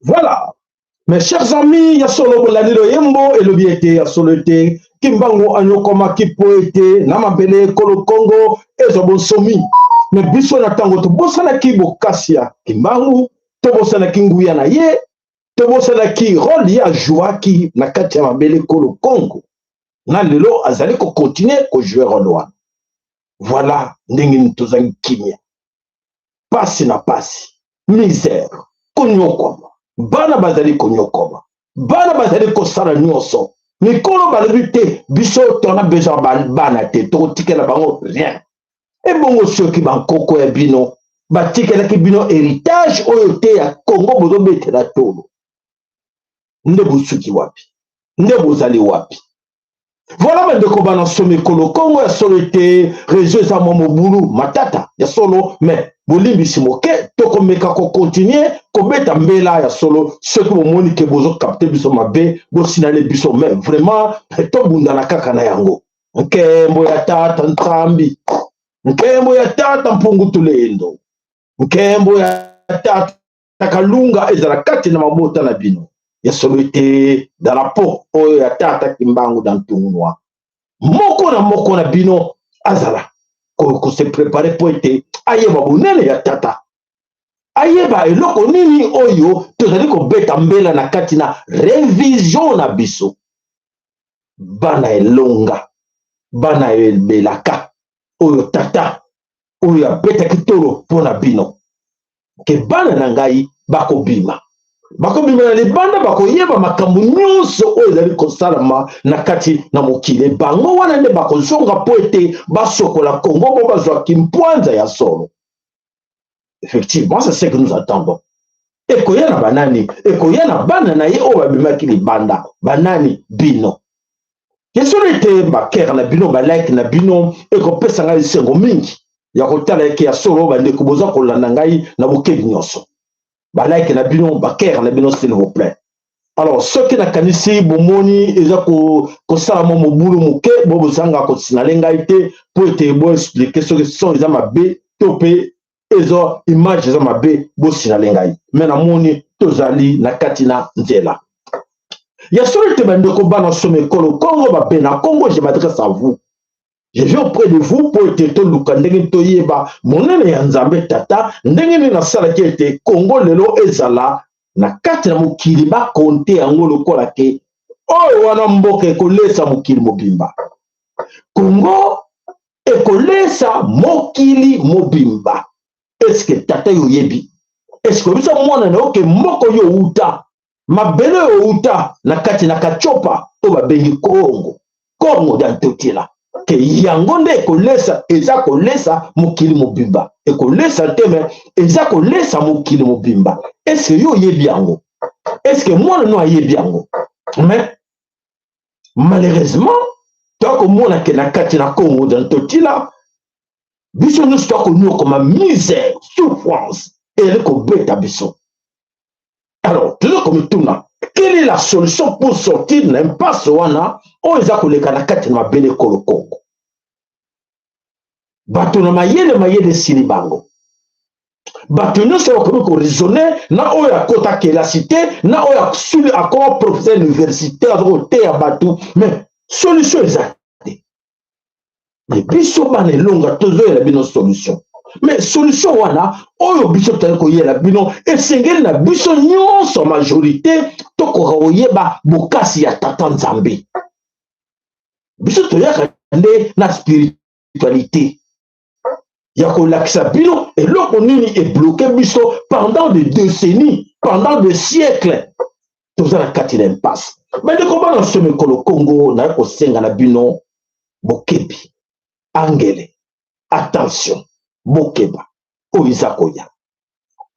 Voilà. Mes chers amis, il y a solo l'anilo yembo et le biété a solo été kimbango anyokoma kipoete namabele kolo Congo et bon somi. Mais biso na tango to bosana ki bokasia kimbangu to bosana kinguya na ye to bosana ki rôle ya joie ki na kati ya mabele kolo Congo. Na lelo azali ko continuer ko jouer rôle wana. Voilà ndenge ntozangi kimia. Pasi na pasi, misère, konyokoma. Bana bazali konyokoma. Bana bazali kosala nyonso. Mikolo balobi te biso tona besoin bana te to tikela bango rien. Et bongo soki bankoko ya bino batikela ki bino héritage oyo te ya Congo bozobetela tolo. Nde busuki wapi? Nde bozali wapi? Voilà bandeko bana somi kolo Congo ya solo te réseau eza mobulu matata ya solo mais bolimbisi moke tokomeka ko continuer kobeta mbela ya solo ceux qui bomoni ke bozo capter biso mabe bosinale biso mais vraiment to bundana kaka na yango nkembo ya tata ntambi nkembo ya tata mpungu tulendo nkembo ya tata kalunga ezala kati na mabota na bino ya solo ete darapo oyo ya tata kimbangu dans tunwa moko na bino azala ko se préparer pour ete ayeba bonene ya tata ayeba eloko nini oyo tozali kobeta mbela na kati na révision na biso bana elonga bana ebelaka oyo tata oyo abetaki tolo mpona bino ke bana na ngai bakobima na libanda bakoyeba makambo nyonso oyo ezali kosalama na kati na mokili bango wana nde bakozonga mpo ete basokola Congo mpo bazwa kimpwanza ya solo. Effectivement, c'est ce que nous attendons. Ekoya na banani, ekoya na bana na ye oyo babimaki libanda banani bino yesolo ete bakere na bino balike na bino ekopesa ngai lisengo mingi ya kotala eke ya solo bandeko boza kolanda ngai na bokebi nyonso balike na bino bakere na bino s'il vous plaît. Alors soki nakanisi bomoni eza kosala mo mobulu moke bobozanga kosinale ngai te po ete boexplike soki son eza mabe to mpe ezo image eza mabe bosinale ngai me namoni tozali na kati na nzela ya solo ete bandeko bana somo ekolo Congo babe na Congo. Je m'adresse à vous, je viens auprès de vous po ete toluka ndenge toyeba monene ya Nzambe tata ndenge nini nasalaki ete Congo lelo ezala na kati na mokili bakonte yango lokola ke oyo wana mboka ekolesa mokili mobimba. Congo ekolesa mokili mobimba. Eske tata yoyebi? Eske biso mwana na oke moko yo uta mabele yo uta na kati na kachopa to babengi Congo dantotila ke yango nde ekolesa eza kolesa mokili mobimba ekolesa teme eza kolesa mokili mobimba. Eske yo yebi yango? Eske mwana no ayebi yango? Mais malheureusement toko mona ke na kati na Congo dantotila biso nous toko nous comme misère souffrance et le kobeta biso. Alors, toujours comme tout là, quelle est la solution pour sortir l'impasse wana o eza koleka na kati na mabele kolo Congo? Bato na mayele sili bango. Bato nyonso bakomi koraisonne na oyo akota kelasi te na oyo asuli akoma professeur universitaire azokoteya bato, mais solution eza te. Mais biso bana elonga tozoyela bino solution. Mais solution wana oyo biso tali koyela bino esengeli na biso nyonso majorité tokoka koyeba bokasi ya tata Nzambe. Biso toyaka nde na spiritualité ya kolakisa bino eloko nini ebloqué biso pendant des décennies, pendant des siècles. Toza na kati na impasse. Mais de komba na somo ekolo Congo na kosenga na bino bokebi angele attention bokeba oyo eza koya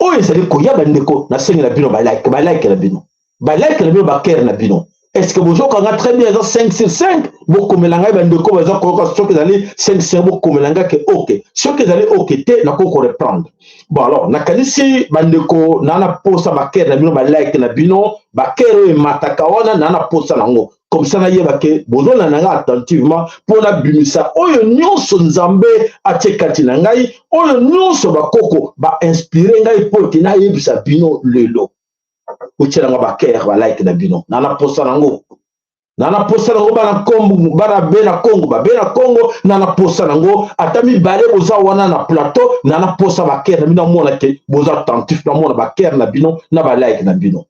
oyo ezali koya bandeko na sengi na bino balike na bino bakere na bino. Est-ce que vous avez très bien 5 sur 5 bokomelanga bandeko baza koyoka soki ezali 5 sur 5 bokomelanga ke ok soki ezali ok te nakoko reprendre. Bon alors nakanisi bandeko nana posa bakere na bino balike na bino bakere oyo emataka wana nana posa nango comme ça nayeba ke bozona nanga attentivement mpona bimisa oyo nyonso Nzambe atie kati na ngai oyo nyonso bakoko bainspire ngai mpo ete nayebisa bino lelo otielanga bakere balike na bino nana posa nango bana kombu bana be na Congo nana posa nango ata mibale boza wana na plateau nana posa bakere na bino amona ke boza attentif na mona bakere na bino na balike na bino.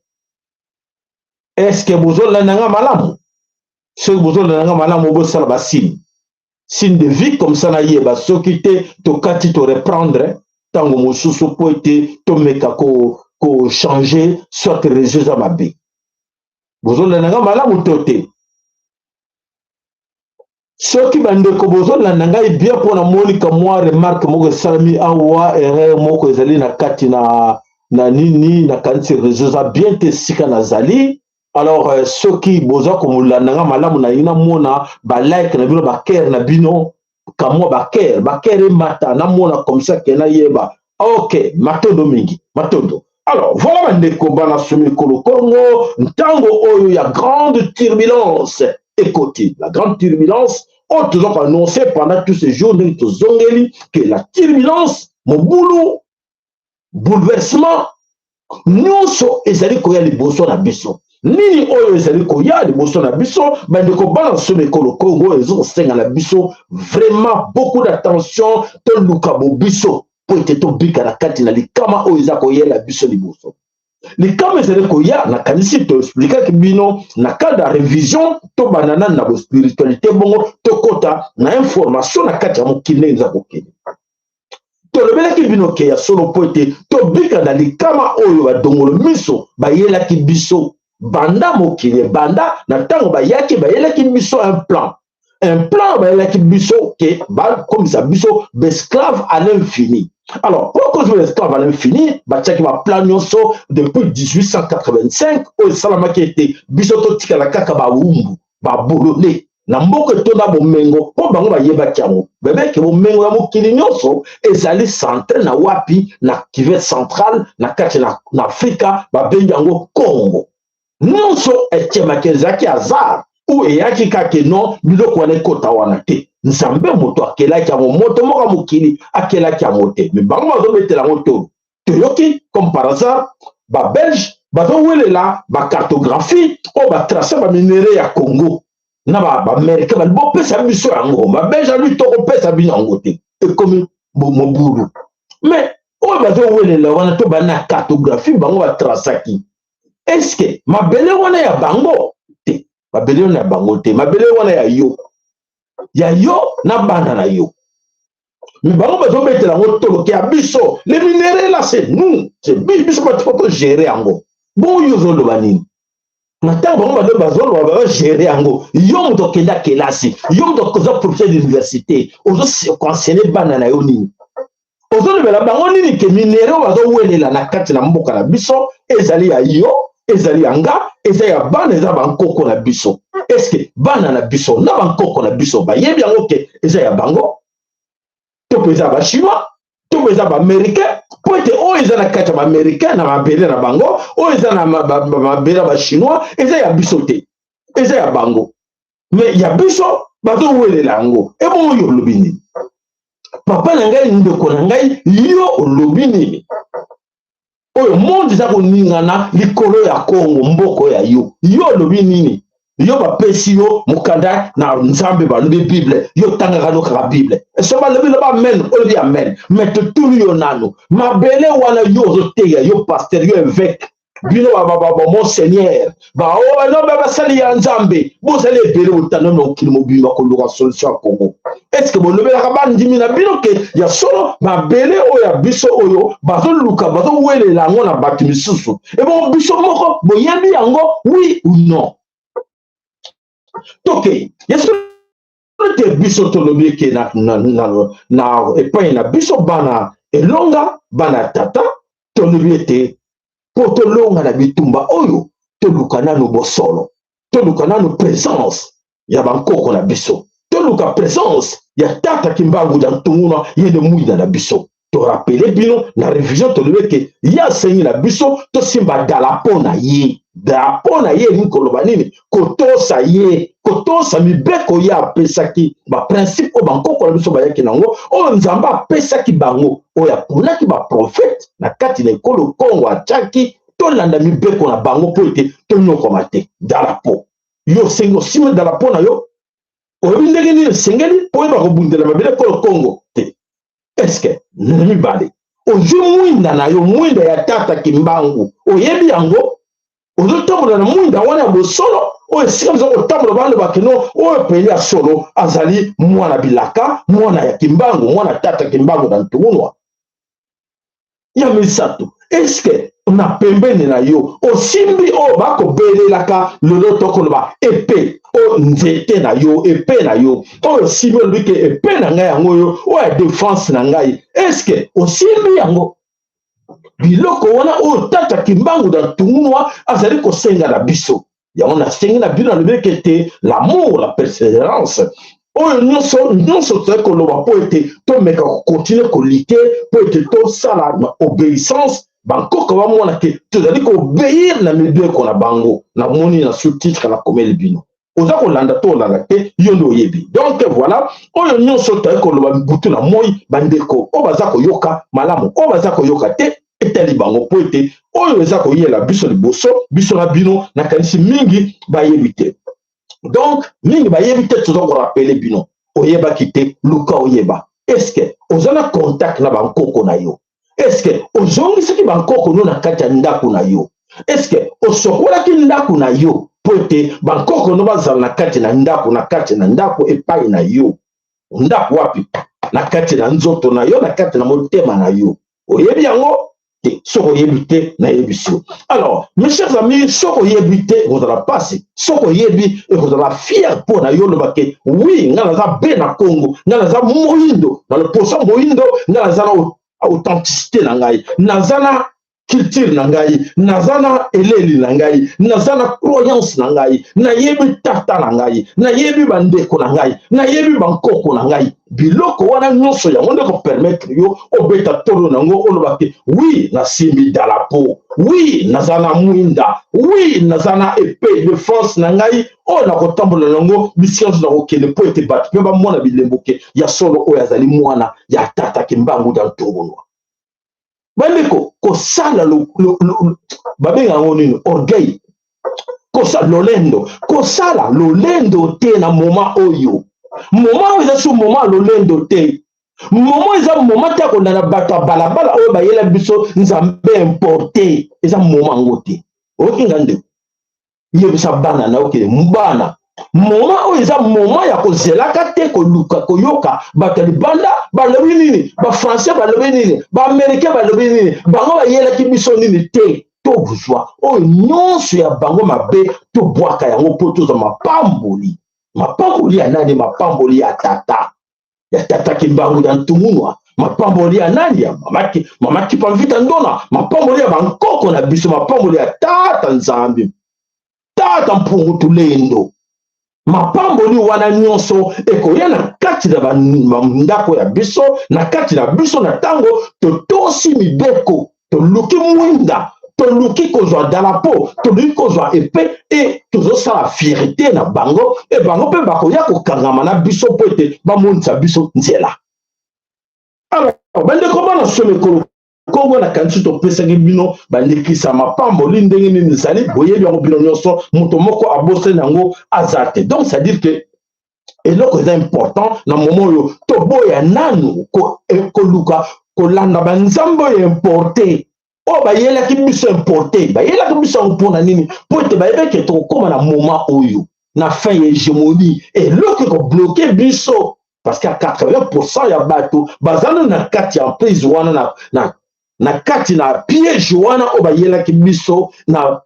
Est-ce que bozolanda nga malamu? Soki bozolanda nga malamu bosala basigne de vie comme ça nayeba soki te tokati to reprendre tango mosusu po ete tomeka ko changer soit réseau za mabe. Bozolanda nga malamu to te? Soki bandeko bozolanda ngai bien mpona monika mwa remarque moko esalami awa erreur moko ezali na kati na nini na kanisi réseau za bien te sika nazali. Alors soki boza komulanda nga malamu na ina mona like na bino bakere na bino kamwa bakere mata na mona comme ça ke na yeba ok matondo mingi matondo. Alors voilà bandeko bana somi kolo Congo ntango oyo ya grande turbulence. Écoutez, la grande turbulence, on te a annoncé pendant tous ces jours que la turbulence, mon boulot, bouleversement, nous sommes ezali koya liboso na biso. Nini oyo ezali koya liboso na biso, bandeko bana somi kolo Congo ezo senga na biso vraiment beaucoup d'attention to lukabo biso po ete to bika na kati na likama oyo eza koya la biso liboso. Les cas ezali koya na kanisi to expliquer que bino na cadre de révision to banana na bo spiritualité bongo to kota na information na kati ya mokili nza kokende. To lobelaki bino ke ya solo poete to bika na likama oyo badongolo miso bayelaki biso banda mokili banda na tango bayelaki biso un plan bayelaki biso ke ba comme ça biso esclave à l'infini. Alors, pourquoi je veux l'esclave à l'infini? Batiaki ma plan nyonso depuis 1885 au salama qui était bisoto tika la kaka ba wumbu ba bolole na mboka tonda bomengo po bango ba yeba kiango bebe ke bomengo ya mokili nyonso ezali centre na wapi na Kivu central na kati na Afrika ba bengi yango Congo nyonso etiema kezaki hasard ou eyaki kake non biloko wana ekota wana te. Nzambe moto akelaki yango moto moka mokili akelaki yango te. Mais bango bazobetela yango tolo toyoki comme par hasard babelge bazowelela bacartographie oyo batrace baminere ya Congo na baaméricain bali bopesa biso yango babelge alui tokopesa bino yango te ekomi mobulu. Mais oyo bazowelela wana to bana cartographie bango batrasaki est-ce que mabele wana ya bango te? Mabele wana ya bango te, mabele wana ya yo na bana na yo. Mais bango bazobetela yango tolo ke ya biso les minéraux là c'est nous, c'est biso bato gérer yango. Bon yo zoloba nini? Nata bango bazoloba gérer yango. Yo moto kenda kelasi, yo moto koza professeur d'université, ozo conseiller bana na yo nini? Ozolobela bango nini ke minéraux bazowelela na kati na mboka na biso ezali ya yo, ezali yanga, ezali ya bana eza bankoko na biso. Est-ce que bana na biso na bankoko na biso bayebi yango ke eza ya bango? To peza ba chinois, to sombo eza ba américain po ete oyo eza na kati ya ba américain na mabele na bango oyo eza na mabele ba chinois eza ya biso te eza ya bango mais ya biso bazowelela yango ebongo yo olobi nini papa na ngai ndeko na ngai yo olobi nini oyo monde eza koningana likolo ya Congo mboko ya yo olobi nini yo bapesi yo mokanda na nzambe balobi bible yo tangaka no kaka bible so balobi loba amen olobi amen mais totuli yo nano mabele wana yo ozoteya yo pasteur yo évêque bino monseigneur no basali ya nzambe bozali ebele botano na okili mobili bakoluka solution ya Congo est ce que bolobelaka bandimi na bino ke ya solo mabele oyo ya biso oyo bazoluka bazowelela yango na bato misusu ebongo biso moko boyebi yango oui ou non toke yesu te biso tolobi ke na epai na biso bana elonga bana tata tolobi ete po tolonga na bitumba oyo toluka nanu bosolo toluka nanu présence ya bankoko na biso toluka présence ya tata kimbangu ya ntunguna yende mwina na biso torapele bino na révision tolobi ke ya sengi na biso tosimba dalapo na ye drapo na ye nikoloba nini kotosa ye kotosa mibeko ya apesaki baprincipe oyo bankoko na biso bayaki nango oyo nzambe apesaki bango oyo aponaki baprofete na kati na ekolo Kongo atiaki tolanda mibeko na bango mpo ete tonyokoma te dalapo yo sengi osime dalapo na yo oyebi ndenge nini esengeli mpo oyeba kobundela mabele ekolo Kongo te eske mibale ozwi mwinda na yo mwinda ya tata kimbangu oyebi yango ozotambola na mwinda wana ya bosolo oyo esika biso kotambola bana bakeno oyo pele ya solo azali mwana bilaka mwana ya kimbangu mwana tata kimbangu na ntungunwa ya misato eske na pembeni na yo osimbi oyo bakobelelaka lelo tokoloba epe o nzete na yo epe na yo oyo osimbi olobi ke epe na ngai yango oyo oyo ya défense na ngai eske osimbi yango biloko wana oyo tata kimbangu na ntungunwa azali kosenga na biso yango nasengi na bino nalobeki ete l'amour la persévérance oyo nyonso tozali koloba mpo ete tomeka kokontinue kolite mpo ete tosala na obéissance bankoko bamona ke tozali koobéir na mibeko na bango namoni na sous-titre na komeli bino oza kolanda to olanda te yo nde oyebi donc voilà oyo nyonso tozali koloba butu na moi bandeko oyo baza koyoka malamu oyo baza koyoka te etali bango mpo ete oyo eza koyela biso liboso biso na bino nakanisi mingi bayebi te donc mingi bayebi te toza korapele bino oyebaki te luka oyeba eske oza na contact na bankoko na yo eske ozongisaki bankoko no na kati ya ndako na yo eske osokolaki ndako na yo mpo ete bankoko no bazala na kati na ndako epai na yo ndako wapi na kati na nzoto na yo na kati na motema na yo oyebi yango te soko oyebi te nayebi yo alors mes chers amis soko oyebi te ekozala pasi soko oyebi ekozala fier mpo na yo lobake oui nga naza be na Congo nga naza moyindo na loposo moyindo nga naza na authenticité na ngai naza na culture na ngai naza na eleli na ngai naza na croyance na ngai nayebi tata na ngai nayebi bandeko na ngai nayebi bankoko na ngai biloko wana nyonso yango nde kopermettre yo obeta tolo nango olobaki oui nasimbi dalapo oui naza na mwinda oui naza na épée de force na ngai oyo nakotambola nango bisika nyonso nakokende mpo ete bato mpe bamona bilemboke ya solo oyo azali mwana ya tata kimbangu ya ntungunwa bandeko kosala babenga yango nini orgueil kosala lolendo te na moma oyo eza so moma lolendo te moma eza moma te akondana bato ya balabala oyo bayela biso nzambe importe eza moma yango te okinga ndeko yebisa bana na okele mbana moma oyo eza moma ya kozelaka te koluka koyoka bato ya libanda balobi nini bafrançais balobi nini baaméricain balobi nini bango bayelaki biso nini te tobuzwa oyo nyonso ya bango mabe tobwaka yango mpo tozwa mapamboli ya nani mapamboli ya tata kimbangu ya ntungunwa mapamboli ya nani ya mamaki pamvita ndona mapamboli ya bankoko na biso mapamboli ya tata nzambe tata mpungu tulendo mapamboli wana nyonso ekoya na kati na bandako ya biso na kati na biso na tango totosi mibeko toluki mwinda toluki kozwa dalapo toluki kozwa epe e tozosala fierté na bango e bango mpe bakoya kokangama na biso mpo ete bamonisa biso nzela. Alors bandeko bana somekolo Kongo na kanisi topesaki bino bandekisa mapamboli ndenge nini ezali boyebi yango bino nyonso moto moko abose nango aza te. Donc c'est à dire que eloko eza important na moment oyo toboya nanu koluka kolanda banzambe oyo importe oyo bayelaki biso importe bayelaki biso yango mpona nini mpo ete bayebeke tokokóma na moment oyo na fin ya hégémonie eloko ekobloke biso parce que 80% ya bato bazana na kati ya emprise wana na kati na piège wana oyo bayelaki biso na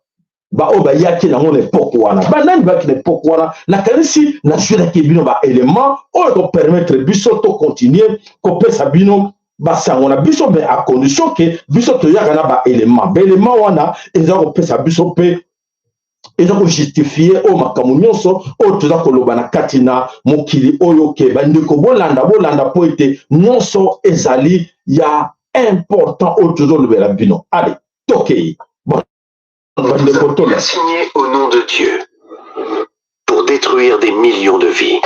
oyo bayaki nango na époque wana banani bayaki na époque wana nakanisi nazwelaki bino baélément oyo kopermettre biso tocontinue kopesa bino basango na biso mais à condition ke biso toyaka na baélément wana eza kopesa biso mpe eza kojustifie oyo makambo nyonso oyo toza koloba na kati na mokili oyo ke bandeko bolanda mpo ete nyonso ezali ya important oyo tozolobela bino. Allez, tokei. Il a signé au nom de Dieu pour détruire des millions de vies.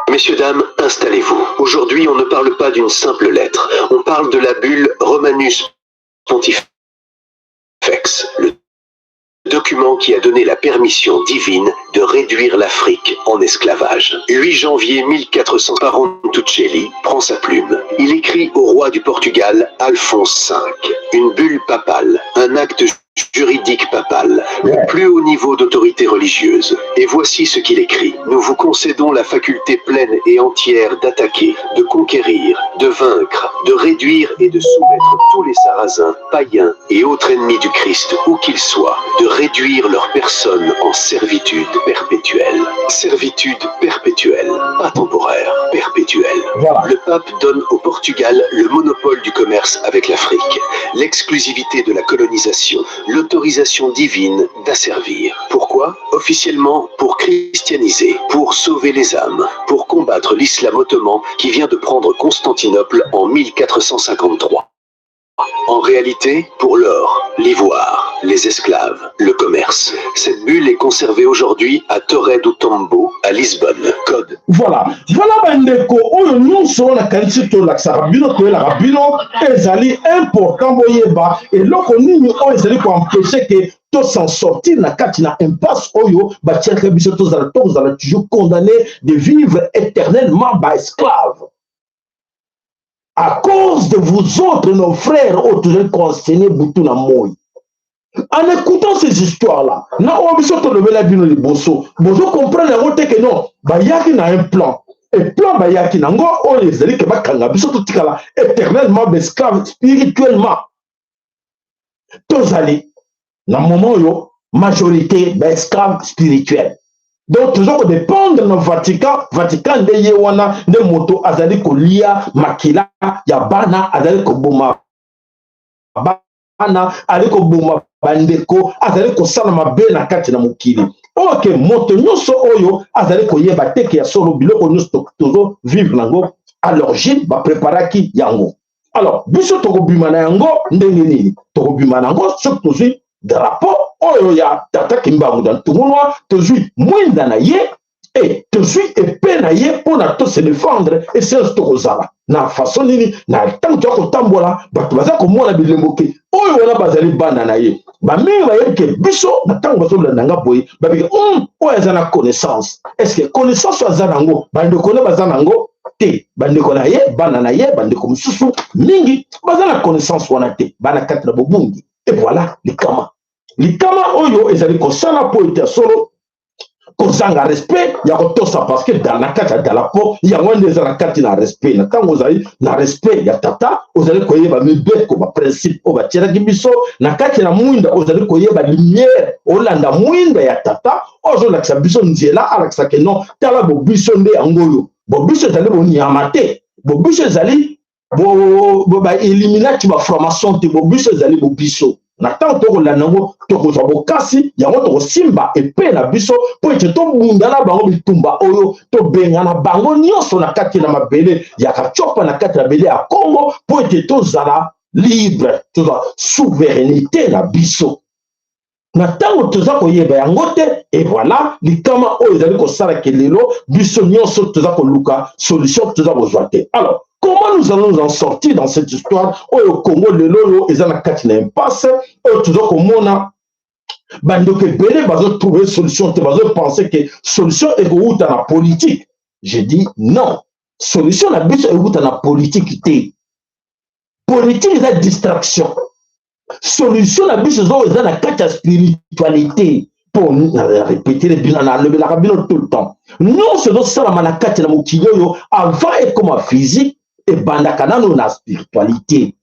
Messieurs, dames, installez-vous. Aujourd'hui, on ne parle pas d'une simple lettre. On parle de la bulle Romanus Pontifex, le document qui a donné la permission divine de réduire l'Afrique en esclavage. 8 janvier 1400, Baron Tuccelli prend sa plume. Il écrit au roi du Portugal, Alphonse V, une bulle papale, un acte juridique papal, le plus haut niveau d'autorité religieuse. Et voici ce qu'il écrit. Nous vous concédons la faculté pleine et entière d'attaquer, de conquérir, de vaincre, de réduire et de soumettre tous les Sarrasins, païens et autres ennemis du Christ, où qu'ils soient, de réduire leur personne en servitude perpétuelle. Servitude perpétuelle, pas temporaire, perpétuelle. Voilà. Le pape donne au Portugal le monopole du commerce avec l'Afrique, l'exclusivité de la colonisation, l'autorisation divine d'asservir. Pourquoi? Officiellement, pour christianiser, pour sauver les âmes, pour combattre l'islam ottoman qui vient de prendre Constantinople en 1453. En réalité, pour l'or, l'ivoire, les esclaves, le commerce. Cette bulle est conservée aujourd'hui à Torre do Tombo, à Lisbonne. Code. Voilà bandeko oyo nyonso na kanisi tolakisaka bino toyelaka bino ezali important boyeba eloko nini oyo ezali koempêche ke s'en sortir na kati na impasse oyo batiaka biso tozala toujours condamné de vivre éternellement esclave. À cause de vous autres, nos frères, autres concernés, Boutou na Moï. En écoutant ces histoires-là, na obiso to lobela bino li boso. Boso comprendre que non, bayaki na un plan. Et plan bayaki nango on les ali ke bakanga biso to tikala éternellement esclave spirituellement. Tozali na moment yo majorité esclave spirituelle. Donc toujours dépendre de Vatican de yewana de moto azali kolia makila ya bana azali koboma bana azali koboma bandeko azali kosala mabe na kati na mokili. Ok moto nyonso oyo azali koyeba teke ya solo biloko nyonso tozo vivre nango à l'origine ba préparaki yango. Alors biso tokobima na yango ndenge nini tokobima nango soki tozwi drapeau oyo ya tata Kimbangu dans tournoi tozui mwinda na ye et tozui epée na ye pona to se défendre et c'est ce tokozala na façon nini na tant to kotambola bato baza komona bilemboke oyo wana bazali bana na ye ba mingi ba ke biso na tango bazola nanga boye ba bike oyo azana connaissance est-ce que connaissance azana ngo bande kone bazana ngo te bande kona ye bana na ye bande ko mususu mingi bazana connaissance wana te bana kati na bobungi et voilà likama oyo ezali kosala po ete solo kozanga respect ya kotosa parce que dans la kati ya dalapo yango nde eza na kati na respect na ntango ozali na respect ya tata ozali koyeba mibeko baprincipe oyo batielaki biso na kati na mwinda ozali koyeba lumière olanda mwinda ya tata oyo ozolakisa biso nzela alakisa ke non tala bobiso nde yango oyo bobiso ezali bonyama te bobiso ezali baeliminati bafromation te bobiso ezali bobiso na tant to la nango to ko zo kasi yango to simba epée na biso po ete to bunda na bango bitumba oyo to benga na bango nyonso na kati na mabele ya kachopa na kati na bele ya Congo po ete to zala libre to za souveraineté na biso na tango toza koyeba yango te et voilà likama oyo ezali kosala kelelo biso nyonso toza koluka solution toza kozwa te. Alors comment nous allons nous en sortir dans cette histoire oyo Congo lelo oyo eza na kati na impasse oyo toza komona bandeko ebele bazo trouver solution te bazo penser que solution ekouta na politique. Je dis non, solution na biso ekouta na politique te. Politique eza distraction. Solution na biso eza na kati ya spiritualité pour répéter les bilans na lever la rabino tout le temps. Non c'est donc ça na kati na mokili oyo avant et comme physique et bandaka nano na spiritualité.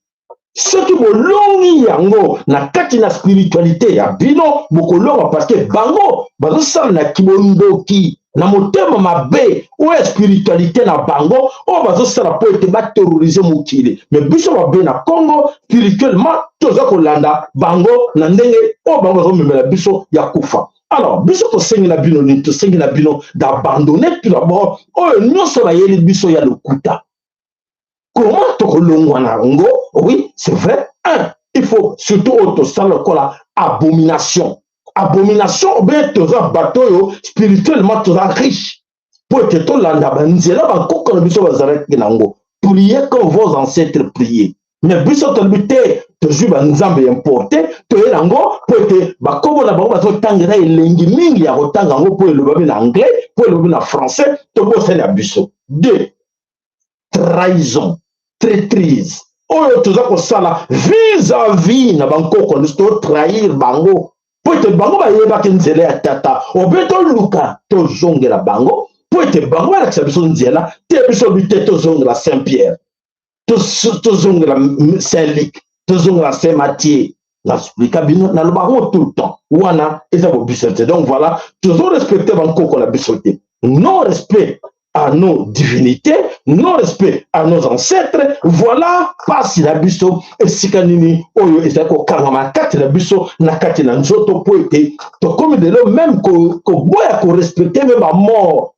Ce qui bolongi yango na kati na spiritualité ya bino bokolonga parce que bango bazo sala na kibondoki na motema mabe ou spiritualité na bango o bazo sala po ete ba terroriser mokili mais biso mabe na Congo spirituellement toza kolanda bango na ndenge o bango zo memela biso ya kufa. Alors biso to sengi na bino ni to sengi na bino d'abandonner tout d'abord o nyonso ba yeli biso ya lokuta. Comment to kolongwa na ngo? Oui, c'est vrai. Un, il faut surtout autosala kola abomination. Abomination, ben toza bateau spirituellement toza riche. Pour être to landa banzela ba kokona biso bazarek nango. Priez comme vos ancêtres priaient. Mais biso to bité toujours banzambe importé, to elango pour être ba kobo na bango bazo tangera elengi mingi ya kotanga ngo pour le babi na anglais, pour le babi na français, to bo sala biso. Deux, trahison, traîtrise. Oyo toza kosala vis-à-vis na bankoko to trahir bango po ete bango bayebaki nzela ya tata obe toluka tozongela bango po ete bango balakisa biso nzela te biso bite tozongela Saint-Pierre tozongela Saint-Luc tozongela Saint-Mathieu naexplika bino naloba yango tout le temps wana eza bobiso te. Donc voilà tozo respecte bankoko na biso te. Non respect à nos divinités, non-respect à nos ancêtres, voilà pasi na biso esika nini oyo ezako kangama kati na biso na kati na nzoto po ete to comme de l'homme même ko boya ko respecter même ba mort.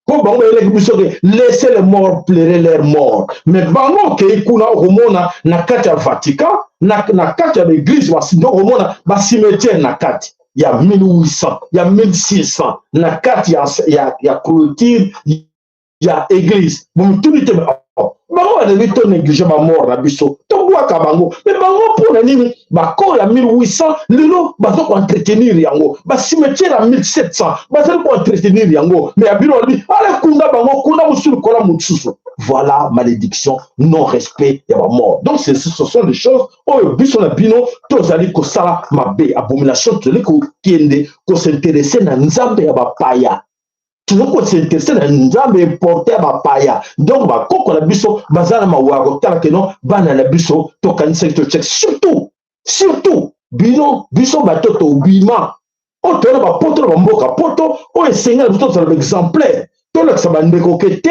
Ko bango eleki biso ke laisser les morts pleurer leurs morts. Mais bango ke ikuna romona na kati ya Vatican na kati ya l'église basindo romona ba cimetière na kati. Il y a 1800, il y a 1600, na kati ya clôture, il y a église. Bon, tout le temps, bango devi to négliger ba mort na biso. To boaka bango, mais bango pour na nini ba ko ya 1800, lelo bazo ko entretenir yango. Ba cimetière à 1700, bazo ko entretenir yango. Mais abiro li, ala kunda bango, kunda musul kola mutsusu. Voilà malédiction, non-respect et la mort. Donc ce sont des choses où biso na bino tozali ko sala mabe abomination tozali ko kiende ko s'intéresser na nzambe ya bapaya. Tozali ko s'intéresser na nzambe importé ya bapaya. Donc ba koko na biso bazala mawa ko tala ke non bana na biso to kanisa to check surtout bino biso bato to bima. O to na ba poto na mboka poto o esenga biso to exemplaire. Ça va nous côté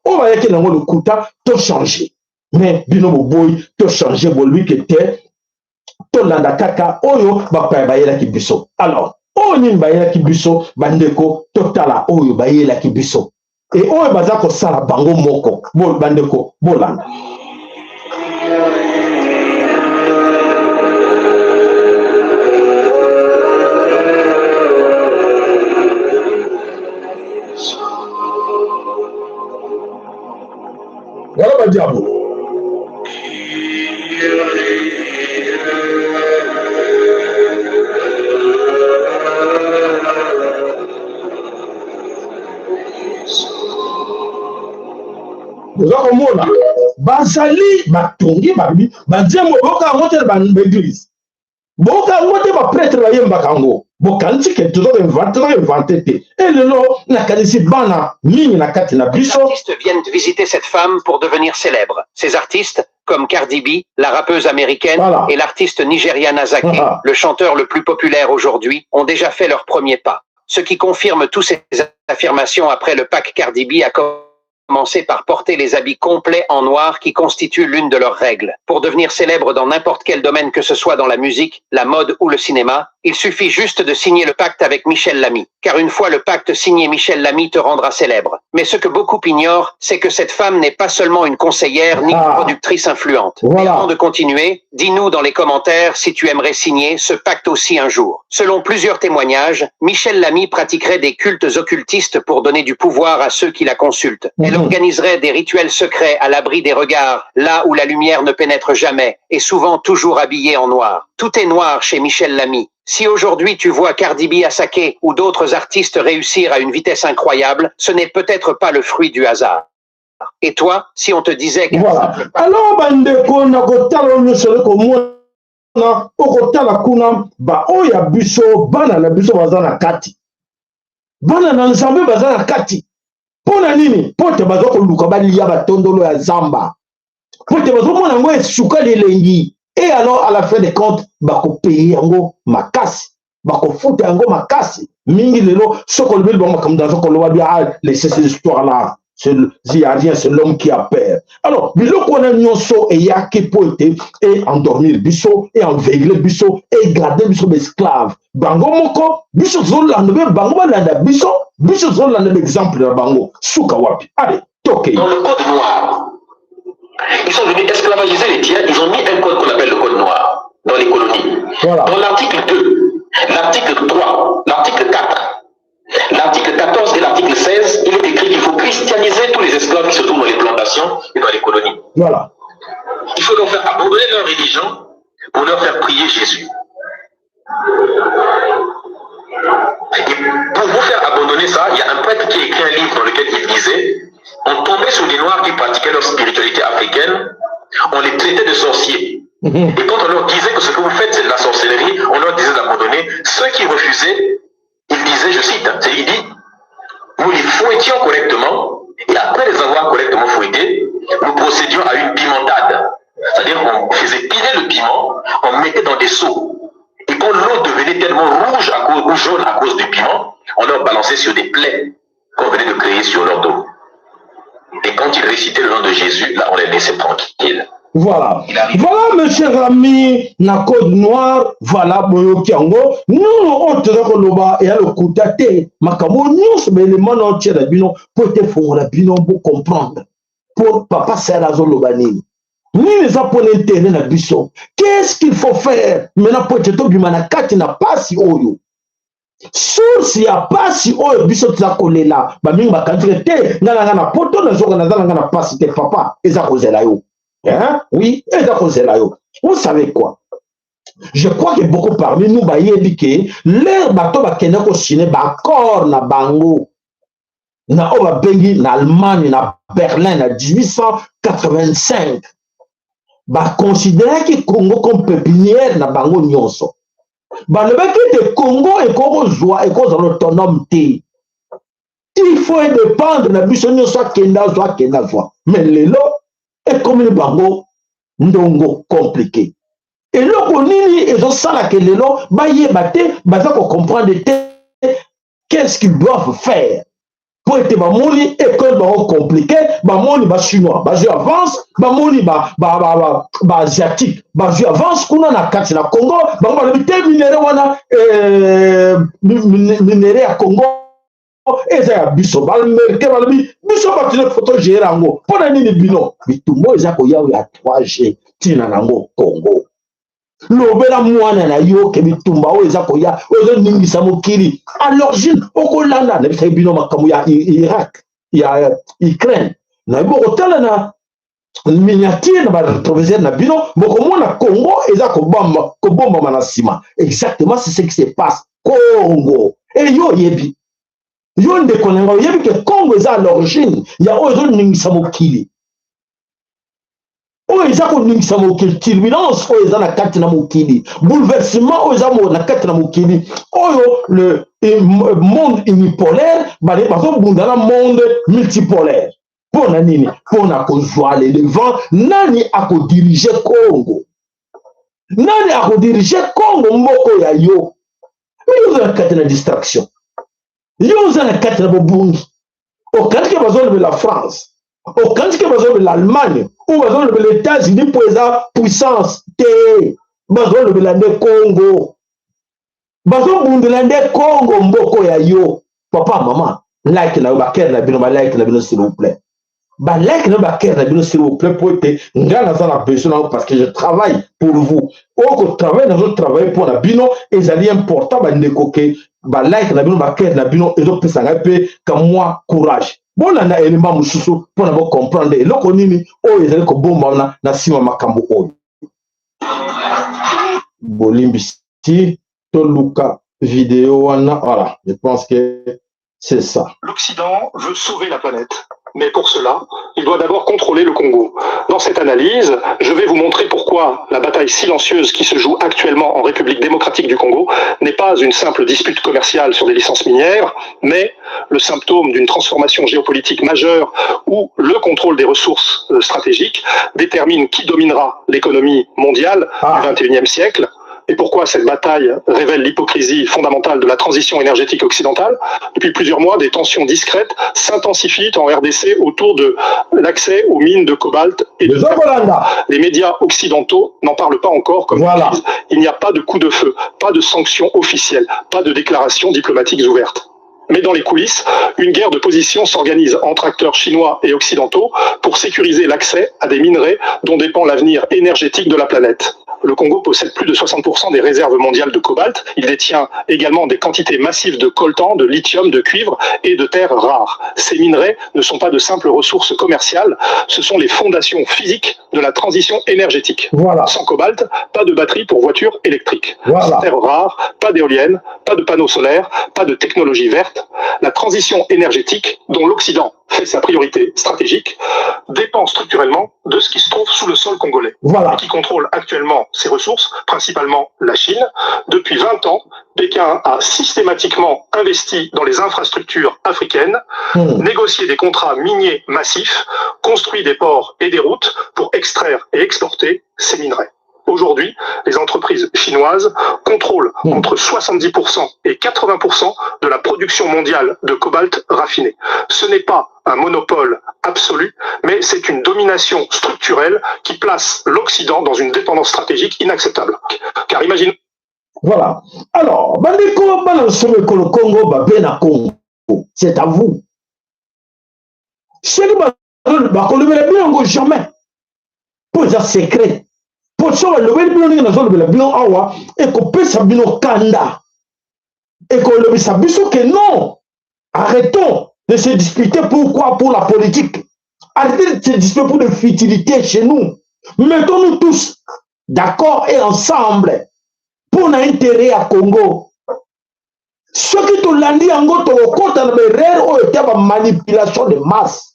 on va y le kuta to changer mais bino boy to changer bo lui que te to landa kaka oyo ba pa ba yela kibiso. Alors oni ba yela kibiso bandeko to tala oyo ba yela kibiso et oyo baza ko sala bango moko bo bandeko bolanda. Voilà ma diable. Nous avons mon bazali batongi babi bazemo boka ngote ba l'église. Boka ngote ba prêtre ba yemba kango. Bokanti ke toujours inventé te. Et le nom na kanisi bana mingi na kati na biso. Les artistes viennent visiter cette femme pour devenir célèbres. Ces artistes, comme Cardi B, la rappeuse américaine, voilà, et l'artiste nigérian Azake, le chanteur le plus populaire aujourd'hui, ont déjà fait leur premier pas. Ce qui confirme toutes ces affirmations après le pack Cardi B a commencer par porter les habits complets en noir qui constituent l'une de leurs règles. Pour devenir célèbre dans n'importe quel domaine que ce soit dans la musique, la mode ou le cinéma, il suffit juste de signer le pacte avec Michel Lamy. Car une fois le pacte signé, Michel Lamy te rendra célèbre. Mais ce que beaucoup ignorent, c'est que cette femme n'est pas seulement une conseillère ni une productrice influente. Voilà. Avant de continuer, dis-nous dans les commentaires si tu aimerais signer ce pacte aussi un jour. Selon plusieurs témoignages, Michel Lamy pratiquerait des cultes occultistes pour donner du pouvoir à ceux qui la consultent. Elle organiserait des rituels secrets à l'abri des regards, là où la lumière ne pénètre jamais, et souvent toujours habillée en noir. Tout est noir chez Michel Lamy. Si aujourd'hui tu vois Cardi B Asake ou d'autres artistes réussir à une vitesse incroyable, ce n'est peut-être pas le fruit du hasard. Et toi, si on te disait que... Voilà. Alors, bandeko, nakotala nyosole komona, okotala kuna, ba oya biso, bana na biso bazana kati. Bana na nzambe bazana kati. Pona nini? Pote bazo koluka baliya batondolo ya zamba. Pote bazo mona ngo esuka lilengi. Et alors, à la fin des comptes, bako payer yango makasi. Bako foute yango makasi. Mingi lelo, soko lebel bango comme dans soko loba bien, laissez ces histoires-là. Il n'y a rien, c'est l'homme qui a peur. Alors, biloko wana nyonso et yaki poete et endormir biso et enveigler biso et garder biso d'esclaves. Bango moko, biso zolanda be bango balanda biso zolanda l'exemple de bango. Souka wapi. Allez, toke. Dans le code noir, ils sont venus esclavagiser les tiens, ils ont mis un code qu'on appelle le code noir dans les colonies. Voilà. Dans l'article 2, l'article 3, l'article 4, l'article 14 et l'article 16, il est écrit qu'il faut christianiser tous les esclaves qui se trouvent dans les plantations et dans les colonies. Voilà. Il faut leur faire abandonner leur religion pour leur faire prier Jésus. Et pour vous faire abandonner ça, il y a un prêtre qui a écrit un livre dans lequel il disait on tombait sur des noirs qui pratiquaient leur spiritualité africaine, on les traitait de sorciers. Et quand on leur disait que ce que vous faites c'est de la sorcellerie, on leur disait d'abandonner. Ceux qui refusaient, il disait, je cite, il dit, nous les fouettions correctement, et après les avoir correctement fouettés, nous procédions à une pimentade. C'est-à-dire qu'on faisait piler le piment, on mettait dans des seaux. Et quand l'eau devenait tellement rouge ou jaune à cause du piment, on leur balançait sur des plaies qu'on venait de créer sur leur dos. Et quand ils récitaient le nom de Jésus, là, on les laissait tranquilles. Voilà. Voilà, mes chers amis, na code noir, voilà, boyoki yango. Nous, on te dit et à le coutaté, makamo, nous, c'est l'élément entier de bino, pour te faire la bino, pour comprendre. Pour papa, c'est la zone lobani. Ni les Japonais terrain na biso. Qu'est-ce qu'il faut faire? Maintenant, pour te dire, manakati na pas si oyo. Source ya pasi oyo biso tza kolela ba mingi bakandire te ngana na poto na zoka na zala ngana pasi te papa eza kozela yo. Hein? Oui, eza kozela yo. Vous savez quoi? Je crois que beaucoup parmi nous ba yebi ke l'air bato ba kende ko signer ba accord na bango na o ba bengi na Allemagne na Berlin na 1885 ba considérer que Congo comme pépinière na bango nyonso. Balobaki de Congo et Congo et cause autonome. Il faut dépendre de la mission soit kenda soit. Mais lelo est comme le bango ndongo compliqué. Et là qu'on nini et zo sala que lelo ba yebate ba za ko comprendre qu'est-ce qu'ils doivent faire. Pour être bamoni école compliqué, bamoni ba chinois, ba je avance, bamoni ba asiatique, ba je avance kuna na kati na Congo, ba le minéraux wana minéraux à Congo et ça biso ba merke ba biso ba tine photo gérango. Pona nini bino bitumbo eza ko ya 3G tina nango Congo. Lobela mwana na yo ke bitumba o eza koya ozo ningisa mokili à l'origine okolanda na biso bino makamu ya Irak ya Ukraine na boko tala na miniature na ba proviseur na bino boko mona Congo eza ko bomba manasima exactement c'est ce qui se passe Congo et yo yebi yo ndeko na ngo yebi ke Congo eza à l'origine ya ozo ningisa mokili. Oh, ils ont connu ça mokili, turbulence, oh, ils ont la carte na mokili, bouleversement, oh, ils ont la carte na mokili. Oh, le monde unipolaire, bah, les personnes dans le monde multipolaire. Pour nani, pour na kozwa les vents, nani a ko diriger Congo. Nani a ko diriger Congo mboko ya yo. Mais ils ont la carte na distraction. Ils ont la carte na bobungi. Au cas que besoin de la France. Aucun qui besoin de l'Allemagne ou besoin de les États-Unis pour la puissance. Besoin de la Congo. Besoin de la Congo mboko ya yo. Papa, maman, like na baker na bino, like na bino s'il vous plaît. Bah like na baker na bino s'il vous plaît pour être ngana za na besoin parce que je travaille pour vous. Au travail na je travaille pour la bino et ça est important ba ndeko ke ba like na bino baker na bino et donc ça ngape comme moi courage. Bon na élément mususu pour na comprendre et loko nini o ezali ko bomba na sima makambo oyo. Bolimbisi to luka vidéo wana voilà, je pense que c'est ça. L'Occident veut sauver la planète. Mais pour cela, il doit d'abord contrôler le Congo. Dans cette analyse, je vais vous montrer pourquoi la bataille silencieuse qui se joue actuellement en République démocratique du Congo n'est pas une simple dispute commerciale sur des licences minières, mais le symptôme d'une transformation géopolitique majeure où le contrôle des ressources stratégiques détermine qui dominera l'économie mondiale du XXIe siècle. Et pourquoi cette bataille révèle l'hypocrisie fondamentale de la transition énergétique occidentale? Depuis plusieurs mois, des tensions discrètes s'intensifient en RDC autour de l'accès aux mines de cobalt et de les médias occidentaux n'en parlent pas encore comme une crise. Il n'y a pas de coup de feu, pas de sanctions officielles, pas de déclarations diplomatiques ouvertes. Mais dans les coulisses, une guerre de position s'organise entre acteurs chinois et occidentaux pour sécuriser l'accès à des minerais dont dépend l'avenir énergétique de la planète. Le Congo possède plus de 60% des réserves mondiales de cobalt. Il détient également des quantités massives de coltan, de lithium, de cuivre et de terres rares. Ces minerais ne sont pas de simples ressources commerciales, ce sont les fondations physiques de la transition énergétique. Sans cobalt, pas de batterie pour voitures électriques. Sans terres rares, pas d'éoliennes, pas de panneaux solaires, pas de technologie verte. La transition énergétique, dont l'Occident fait sa priorité stratégique, dépend structurellement de ce qui se trouve sous le sol congolais, et qui contrôle actuellement ces ressources, principalement la Chine. Depuis 20 ans, Pékin a systématiquement investi dans les infrastructures africaines, négocié des contrats miniers massifs, construit des ports et des routes pour extraire et exporter ces minerais. Aujourd'hui, les entreprises chinoises contrôlent entre 70% et 80% de la production mondiale de cobalt raffiné. Ce n'est pas un monopole absolu, mais c'est une domination structurelle qui place l'Occident dans une dépendance stratégique inacceptable. Car imagine... Voilà. Alors, Bandeko, Balansome Congo, Babena Congo, c'est à vous. C'est le jamais. Pour un secret. Pour ça, le bien dans zone de la bien awa et qu'on peut s'abîmer kanda et qu'on le s'abîme que non. Arrêtons de se disputer pourquoi pour la politique. Arrêtez de se disputer pour des futilités chez nous. Mettons-nous tous d'accord et ensemble pour l'intérêt à Congo. Ce qui te l'a dit en gros, compte en la manipulation de masse.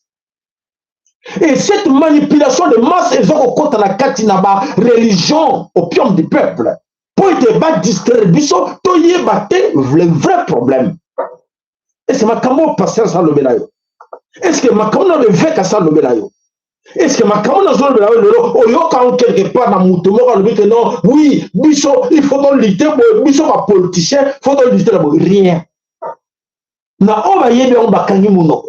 Et cette manipulation de masse est au compte de la katinaba religion, opium du peuple. Pour être bas distribution, to y battre le vrai problème. Est-ce que ma camo passe sans le bélayo? Est-ce que ma camo le vec sans le bélayo? Est-ce que ma camo dans le bélayo? Au lieu quand quelque part dans mon tomo, on dit que non, oui, biso, il faut donc lutter, biso, ma politicien, il faut donc lutter pour rien. Na on va y aller, on va gagner mon nom.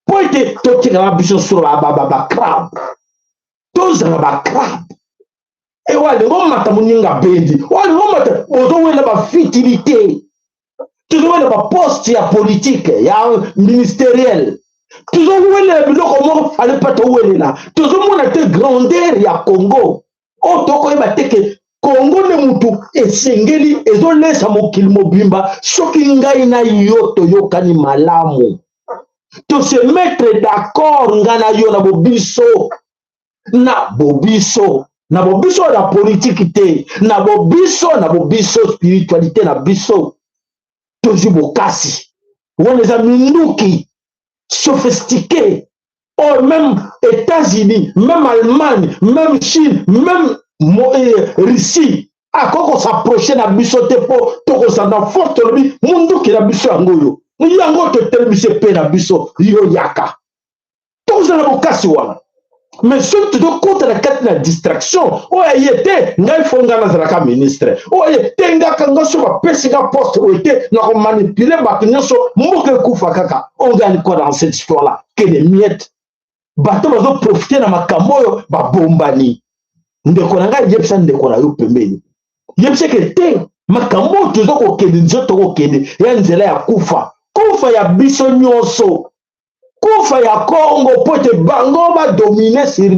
Pour être toqué dans la biso sur la crabe. Tous dans la crabe. Et ouais, le moment où tu as bendi, ouais, le moment où tu as futilité, tu as un poste politique, il y a un ministériel. Tu as un comment aller pas te là. Tu as un grandeur, il y a Congo. Oh, tu as que Congo ne mutu esengeli ezolesa mokili mobimba soki ngai na yo toyokani malamu. To se mettre d'accord ngana yo na bobiso na bobiso la politique te na bobiso spiritualité na biso tozi bokasi on les a minduki sophistiqués oh même États-Unis même Allemagne même Chine même Russie a koko s'approcher na biso te po toko sa na forte lobi munduki na biso yango yo yango to telebise pe na biso yo yaka toza na bokasi wana mais surtout de contre la carte la distraction oya yete ngai fonga na zalaka ministre oya tenga kanga so ba pesinga poste oite na ko manipuler ba kinyoso mboke kufa kaka on gagne quoi dans cette histoire là que des miettes bato bazo profiter na makambo oyo babombani ndeko na ngai yebisa ndeko na yo pembeni yebisa ke te makambo tozo kokende nzoto kokende ya nzela ya kufa ya biso nyonso kufa ya Congo po ete bango badomine sur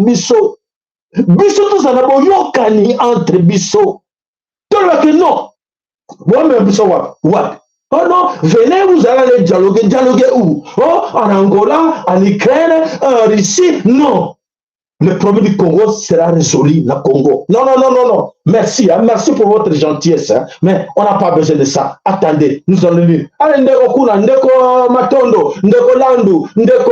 biso tozala boyokani entre biso toloba ke non boyamela biso wapi oh non, venez, vous allez dialoguer où? Oh, en Angola, en Ukraine, en Russie. Non. Le problème du Congo sera résolu, le Congo. Non. Merci, hein, merci pour votre gentillesse. Hein, mais on n'a pas besoin de ça. Attendez, nous allons lire. Allez, ndeko kuna, ndeko Matondo, ndeko Landu, ndeko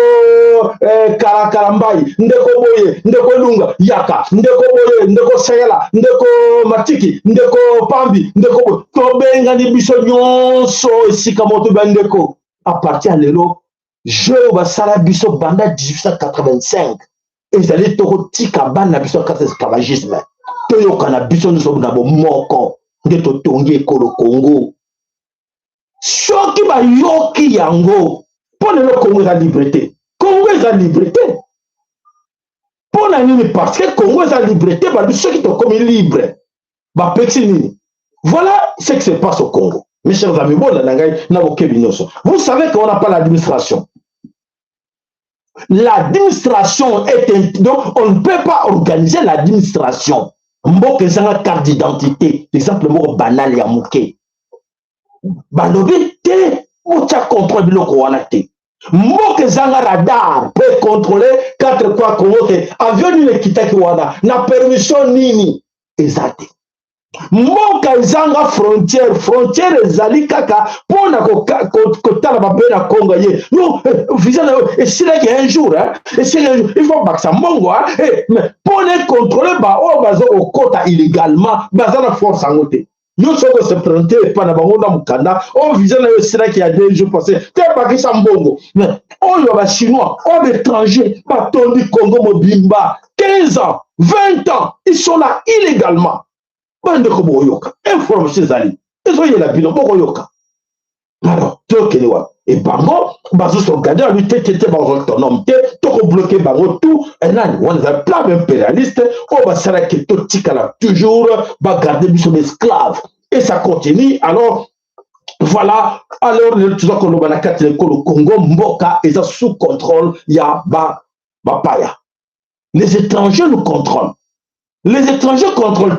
Karambai, ndeko Boye, ndeko Lunga, Yaka, ndeko Boye, ndeko Sayala, ndeko Matiki, ndeko Pambi, ndeko Boye. Tobenga ni biso nyonso esika moto bandeko. À partir de l'euro, je basala biso banda 1885. Ezali toko tika bana biso kata esclavagisme toyoka na biso nyonso na bomoko nde totongi ekolo Congo soki bayoki yango mpo lelo Congo eza liberté mpo na nini parce que Congo eza liberté babi soki tokomi libre bapesi nini voilà ce qui se passe au Congo mes chers amis bona na ngai na bokebi nyonso vous savez qu'on n'a pas l'administration. L'administration est... Donc, on ne peut pas organiser l'administration. Mboke zanga carte d'identité. Exemple, moko banal ya mouke. Balobi te, moucha contrôle biloko wana te. Mboke zanga radar peut contrôler 4 quoi Congo te. Avion ni kitaki wana. Na permission nini. Ezate. Mboka zanga frontière ezali kaka pona kotala babe na Congo ye no visa na et c'est là qu'il un jour hein et c'est il faut baksa mbongo hein mais pona contrôler ba o bazo okota illégalement bazana force angote yo soko se présenter pa na bango na mukanda o visa na c'est là qu'il y a 2 jours passé te bakisa mbongo mais o yo ba chinois o étranger ba tondi Congo mobimba 15 ans 20 ans ils sont là illégalement. Bande ko boyoka information zali ezo yela bino boyoka alors tokene wa et bango bazo so garder lui tete ba autonome to ko bloquer bango tout et nan on a plan impérialiste on va sala que to tikala toujours ba garder biso esclaves et ça continue alors voilà alors le toujours ko lobana katile ko Congo mboka eza sous contrôle ya ba paya les étrangers nous contrôlent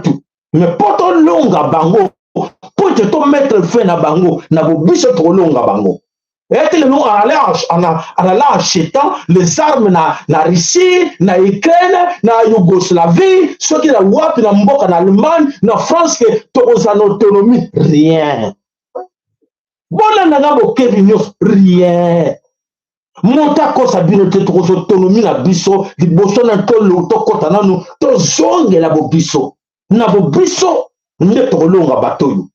tout. Mais pour ton longa bango, pour te mettre fin à bango, n'a pas besoin trop longa bango. Et que le nom en allant achetant les armes na Russie, na Ukraine, na Yougoslavie, ceux qui la Wap, na Mboka, na Allemagne, na France, que tous en autonomie, rien. Bon, là, n'a rien. Monta kosa bino te tous autonomie na biso, di boso na to lo to kota na no, to zonge la bobiso. Na bobiso nde tolonga batoyo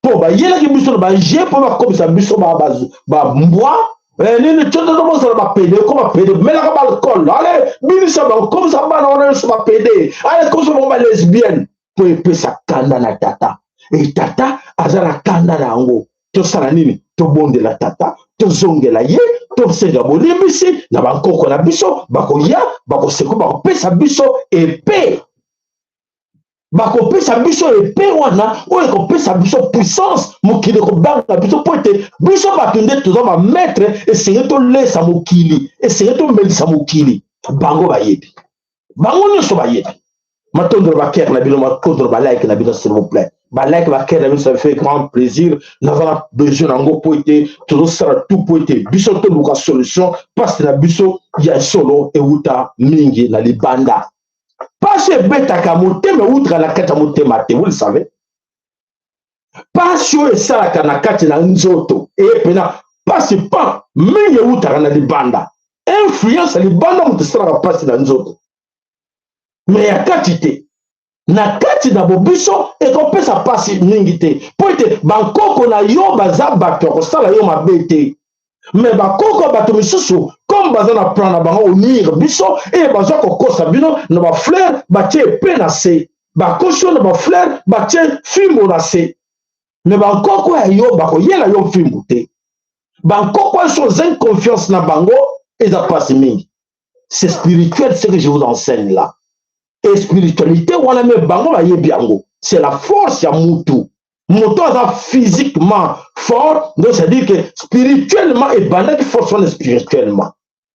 po ba yela ki biso ba je po ba komisa biso ba mbwa nini choto do bosa ba pede ko ba pede mela ka ba alcool allez binisa ba komisa ba na ona so ba pede allez komisa ba lesbienne po epesa kanda na tata e tata azala kanda na ngo to sala nini to bonde la tata to zongela ye to senga bolimbisi na ba nkoko na biso ba ko ya ba ko seko ba pesa biso epée. Bakopesa biso épée wana oyo ekopesa biso puissance mokili kobanga biso po ete biso bato nde toza bametre esenge tolesa mokili esenge tomelisa mokili bango bayebi bango nyonso bayebi matondolo bakere na bino matondolo balike na bino s'il vous plaît balike bakere na bino ça fait grand plaisir nazala besoin nango po ete tozosala tout po ete biso toluka solution parce na biso ya solo euta mingi na libanda. Parce que betaka motema outre la kata motema te, vous le savez. Parce que ça la kata na nzoto et pena parce pas mingi outre na libanda. Influence libanda mutesala passe na nzoto. Mais ya katite na kati na bobiso et qu'on peut ça passe mingi te. Pour être bankoko na yo baza bato ko sala yo mabete. Mais bakoko bato misusu comme bazana prendre bango unir biso et bazo ko kosa bino na ba fleur batie penase bakosho na ba fleur batie fimbo na se mais bakoko yo bako yela yo fimbo te bakoko so zen confiance na bango et ça passe mingi C'est spirituel ce que je vous enseigne là. Et spiritualité, c'est la force à Moutou. Moutou est physiquement fort, donc c'est-à-dire que spirituellement, et banal force spirituellement.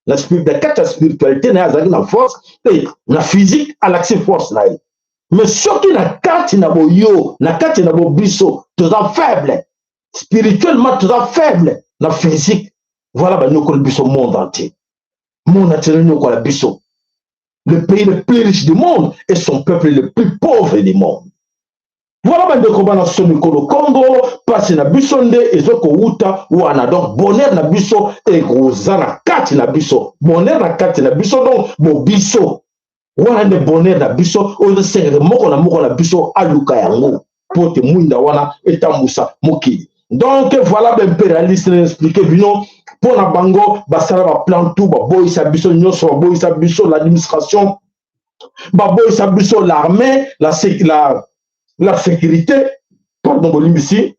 La spiritualité n'a pas de force, et la physique a l'accès force là. Mais surtout la carte n'a pas yo, la carte n'a pas biso, tout ça faible. Spirituellement, tout ça faible. La physique, voilà, nous connaissons le monde entier. Monde entier, nous connaissons le biso. Le pays le plus riche du monde et son peuple le plus pauvre du monde. Voilà, donc on a sonné le Congo, passé na bisonde et zoko uta ou ana donc bonheur na biso et gozana kati na biso. Bonheur na kati na biso donc bo biso. Wana de bonheur na biso o sengre moko na biso aluka yango pote muinda wana etambusa mokili. Donc voilà l'impérialiste expliqué bino pour la bango basala ba plan tout ba boy sa biso nyoso ba boy sa biso l'administration ba boy sa biso l'armée la sécurité pardon bolimbisi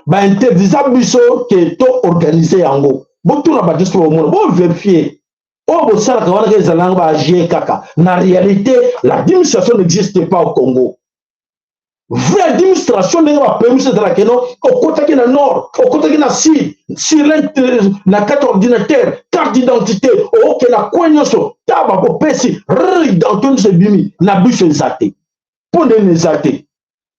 ba interdisa biso que to organiser yango botu na ba disto au monde bon vérifier oh bo sala ka wana ke zalanga ba agir kaka na réalité l'administration n'existe pas au Congo. Vraie administration n'est pas permise de la Keno, au côté qui na nord, au côté qui na sud, sur la carte ordinateur, carte d'identité, au que la coignoso, taba ko pesi, dans tout ce bimi, na bus exacté. Pour les exacté,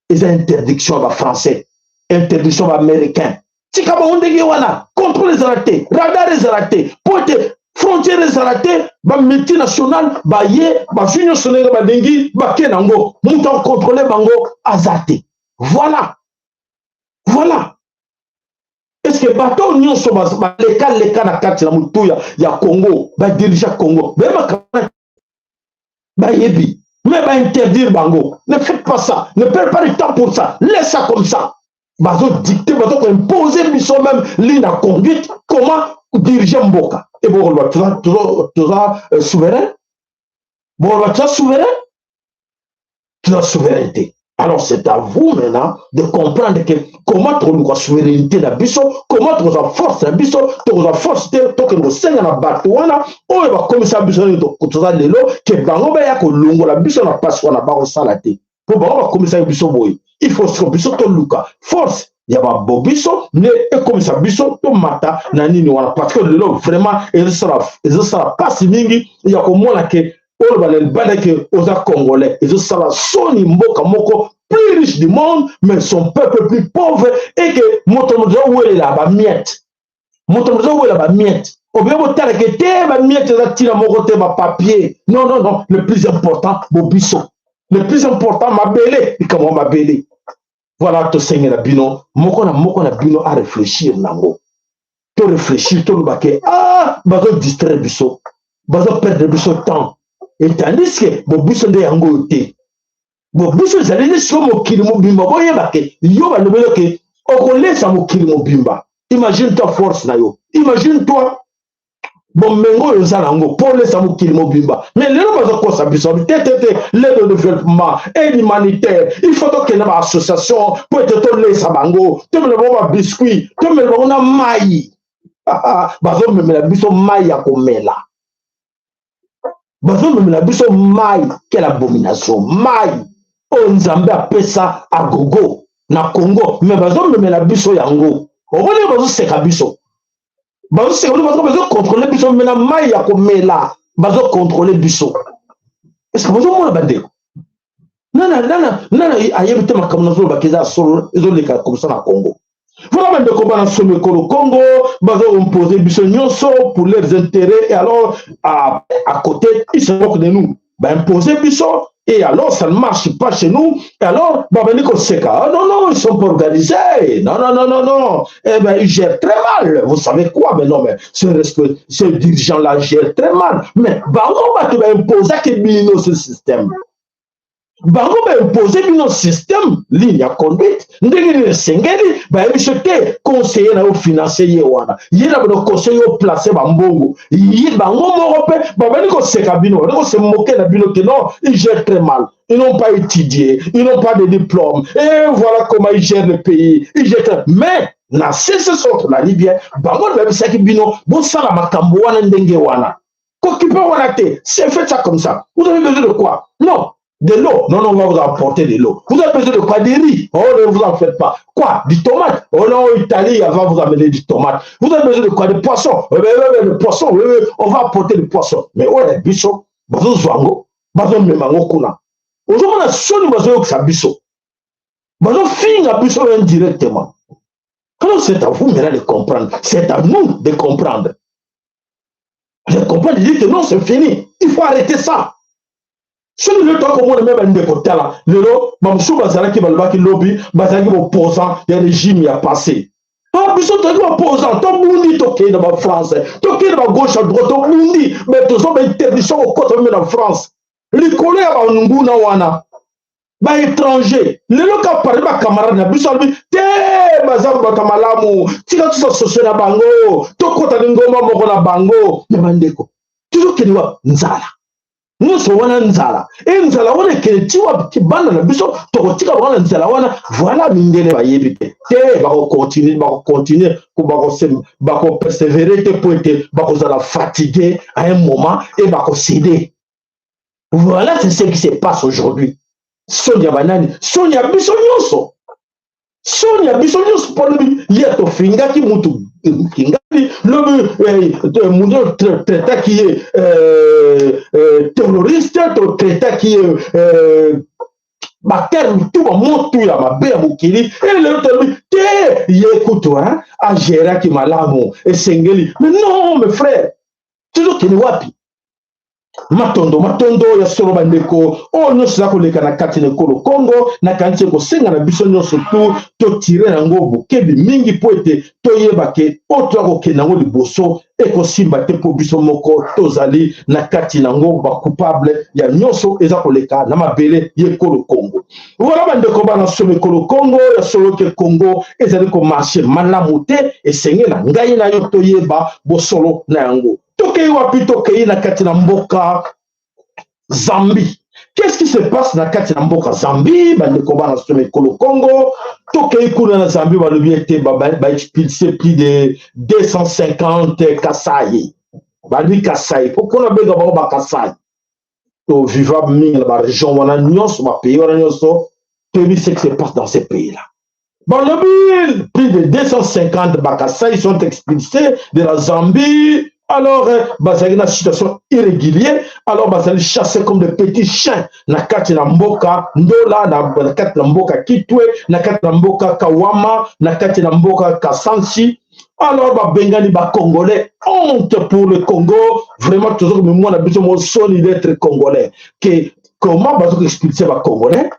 les interdictions à français, interdictions à américain. Si kaba onde wana, contrôle les arrêtés, radar les arrêtés, pointe frontières les arrêtés, ba multinational, ba ye, ba junior sonega ba dengi, ba kenango, mouton contrôlé bango, azate. Voilà. Voilà. Est-ce que bateau nyon so ba les cas na carte la mutuya ya Congo, ba dirigeant Congo, ba yebi, mais ba interdire bango. Ne faites pas ça, ne perdez pas de temps pour ça. Laisse ça comme ça. Bazo dicter, bazo imposer biso même ligne conduite, comment diriger Mboka. Et bon, on va toujours souverain. Bon, on va toujours souverain. Toujours souveraineté. Alors, c'est à vous maintenant de comprendre que comment tu as la souveraineté de la biso, comment tu as la force de la biso, tu as la force de la seigne na batouana, ou il va commencer à biso de la lelo, que bango ba ya ko longo la biso na passe wana ba ko salate. Pour bango va commencer à biso boy. Il faut que biso to luka. Force. Il y a un bobiso, mais comme ça, biso, to mata, nanini, parce que le vraiment, il sera pas si mingi, il y a comme moi que, on va le battre que aux Congolais, il sera soni mboka moko, plus riche du monde, mais son peuple plus pauvre, et que, motomozo, où est là-bas, miette. Motomozo, où est là-bas, miette. Ou bien, vous t'avez que t'es, ma miette, t'as mon côté, ma papier. Non, non, non, le plus important, bobiso. Le plus important, ma belle, et comment ma belle. Voilà, to seigne la bino, moko na bino à réfléchir nango. To réfléchir, to lubake, bazo distraire biso, bazo perdre biso temps. Et tandis que, bo biso de yango te. Bo biso zalene so mokili mobimba, bo yebake, yo ba lobelo ke, okole sa mokili mobimba. Imagine toi force na yo. Imagine toi, bon mengo yo zalango, pour les samokili mobimba. Mais les gens ont quoi l'aide au développement et l'humanitaire. Il faut que y ait une association pour être les sabango, tu me le vois biscuit, tu me le vois maï. Bazo me la biso maï à komela. Bazo me la biso maï, quelle abomination, maï. On Zambé appelle ça à gogo, na Congo, mais bazo me la biso yango. On va dire bazo c'est kabiso. Bazo c'est bazo contrôler biso mais la maï à komela, bazo contrôler biso. Est-ce que bazo mo la bande? Nana, ayebite makamnazo bakiza solo, les cas comme ça na Congo. Voilà même comment on somme le Congo, bazo imposer biso nyonso pour leurs intérêts et alors à côté ils se moquent de nous. Bah imposer biso et alors ça ne marche pas chez nous et alors bah ben non ils sont pas organisés non eh ben ils gèrent très mal, vous savez quoi, mais non mais ce dirigeant là gère très mal, mais bah on va te imposer que bino ce système. Bango ba imposer bino système ligne à conduite ndenge sengeli ba échec conseiller na financier yewana yena ba conseiller au placer ba mbongo yi bango moko pe ba bani ko seka bino ko se moquer na bino que non ils gèrent très mal, ils n'ont pas étudié, ils n'ont pas de diplôme et voilà comment ils gèrent le pays, ils gèrent. Mais na ce sort la Libye bango ba bisaki bino bon sala makambo wana ndenge wana Occupez voilà, c'est fait ça comme ça. Vous avez besoin de quoi? Non. De l'eau. Non, non, on va vous apporter de l'eau. Vous avez besoin de quoi? Des riz. Oh, ne vous en faites pas. Quoi? Du tomate. Oh non, Italie, elle va vous amener du tomate. Vous avez besoin de quoi? De poisson. Le poisson, on va apporter du poisson. Mais où est le bicho? Bazo zwango. Bazo memango kuna. Aujourd'hui, on a sonné bazo que ça bicho. Bazo finga bicho indirectement. Alors c'est à vous maintenant de comprendre. C'est à nous de comprendre. De comprendre, de dire que non, c'est fini. Il faut arrêter ça. Si le temps qu'on a même un décoté là, le lot, Mamsou Bazara qui va le baki lobby, Bazara qui va opposant, il y a le régime qui a passé. Ah, puis ça, tu es opposant, tu es Bundi, tu es dans la France, tu es dans la gauche à droite, tu es Bundi, mais tu as une interdiction au côté de la France. Les collègues à Nguna Wana, bah étranger, les locaux parlent de camarade, na bisalbi, te Bazar Bakamalamu, tu as tout ça social na bango, tu as côté de Ngoma Mokona bango, mais Mandeko, toujours qu'il y a Nzala. Nous sommes en Nzala. Et Nzala, on est que tu vois, qui bande la biso, tu retires en Nzala, voilà, Mindele va y éviter. Te, va continuer, va persévérer, te pointer, va fatiguer à un moment et va céder. Voilà, c'est ce qui se passe aujourd'hui. Sonia Banani, Sonia Bissonioso. Sonia Bissonioso, pour lui, il y a ton finga qui monte. Le monde traité qui est terroriste, traité qui est bactère, tout le monde, tout la mabé, Moukili, et l'autre lui, écoute-toi, à Gérard qui m'a l'âme, et Sengeli. Mais non, mes frères, toujours qu'il est wapi. Matondo ya solo bandeko o nyonso za koleka na kati na ekolo Congo na kanti kosenga na biso nyonso to tire nango bokebi mingi po ete toyeba ke o to akokende nango liboso ekosimba te po biso moko tozali na kati nango ba coupable ya nyonso eza koleka na mabele ye ekolo Congo. Voilà bandeko bana somo ekolo Congo ya solo ke Congo ezali ko marché malamu te esenge na ngai na yo toyeba bosolo na yango. Tokei wapi tokei na kati na mboka Zambie. Qu'est-ce qui se passe na kati na mboka Zambie? Bandeko bana somo ekolo Congo. Tokei kuna na Zambie balobi ete ba expulsé plus de 250 Kasai. Balobi Kasai. Pourquoi on a besoin de Kasai? To vivable mingi na ba région wana nyonso ba pays wana nyonso. Toyebi ce qui se passe dans ces pays-là. Balobi plus de 250 Kasai sont expulsés de la Zambie. Alors, bazali na situation irrégulière, alors bazali chassé comme des petits chiens. Na kati na mboka Ndola, na kati na mboka Kitwe, na kati na mboka Kawama, na kati na mboka Kasansi. Alors, bengani ba Congolais, honte pour le Congo. Vraiment, toujours comme moi, on a besoin de sonner d'être Congolais. Que comment bazali expulser ba Congolais?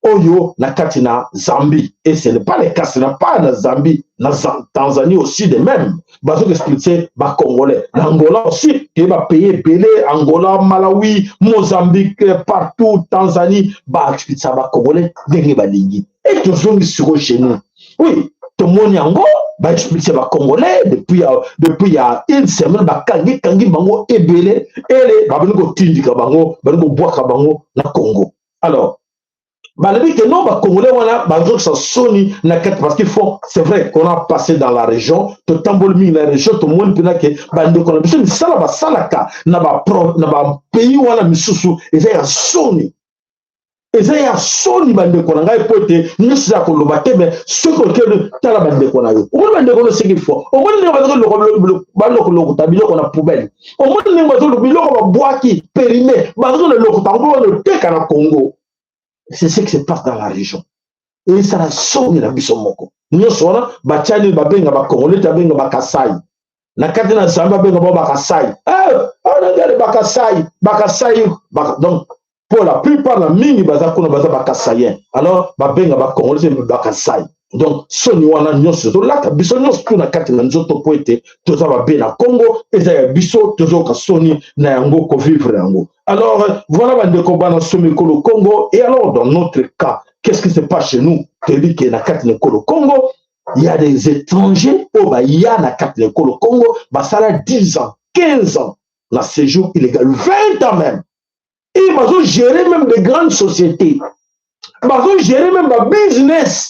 Oyo na kati na Zambie. Et ce n'est pas le cas, ce n'est pas na Zambie, na Tanzanie aussi de même. Bazo expliquer ba Congolais. L'Angola aussi, qui va payer Belé, Angola, Malawi, Mozambique, partout, Tanzanie, ba expliquer ça ba Congolais, dengue ba lingi. Et toujours sur chez nous. Oui, tout le monde yango, ba expliquer ba Congolais depuis il y a une semaine, ba kangi bango et Belé, et les ba bengo tindi ka bango, bengo bois ka bango na Congo. Alors, malgré que non, Congolais, ça sonne parce qu'il faut, c'est vrai qu'on a passé dans la région, tout le temps, la région, tout le monde peut dire que ça va salaka, n'a pays où on a mis sous, et ça y a sonné. Et ça y a sonné, bande qu'on a poté, nous sommes à Kolobaté, mais ce qu'on a bande qu'on a eu. Au moins, bande qu'on a ce qu'il faut. Au moins, on a poubelle. Au moins, on a bois qui périmé, on a Congo. C'est ce qui se passe dans la région. Et ça a sonné la bisomoko. Nous sommes bachani babenga ba Congolais tabenga ba Kasai. Na kati na Zambie babenga ba Kasai. On a gardé ba Kasai. Donc pour la plupart la mingi baza kuna baza ba Kasayen. Alors babenga ba Congolais ba Kasai. Donc soni wana nyonso to la biso nyonso to na kati na nzoto poete to za ba be na Congo et za biso to zo ka soni na yango ko vivre yango. Alors, voilà bandeko bana somo ekolo Congo. Et alors, dans notre cas, qu'est-ce qui se passe chez nous? Tu dis qu'il y a na kati na ekolo Congo, il y a des étrangers, il y a na kati na ekolo Congo, ça a 10 ans, 15 ans, la séjour illégal, 20 ans même. Et ils vont gérer même des grandes sociétés. Ils vont gérer même le business.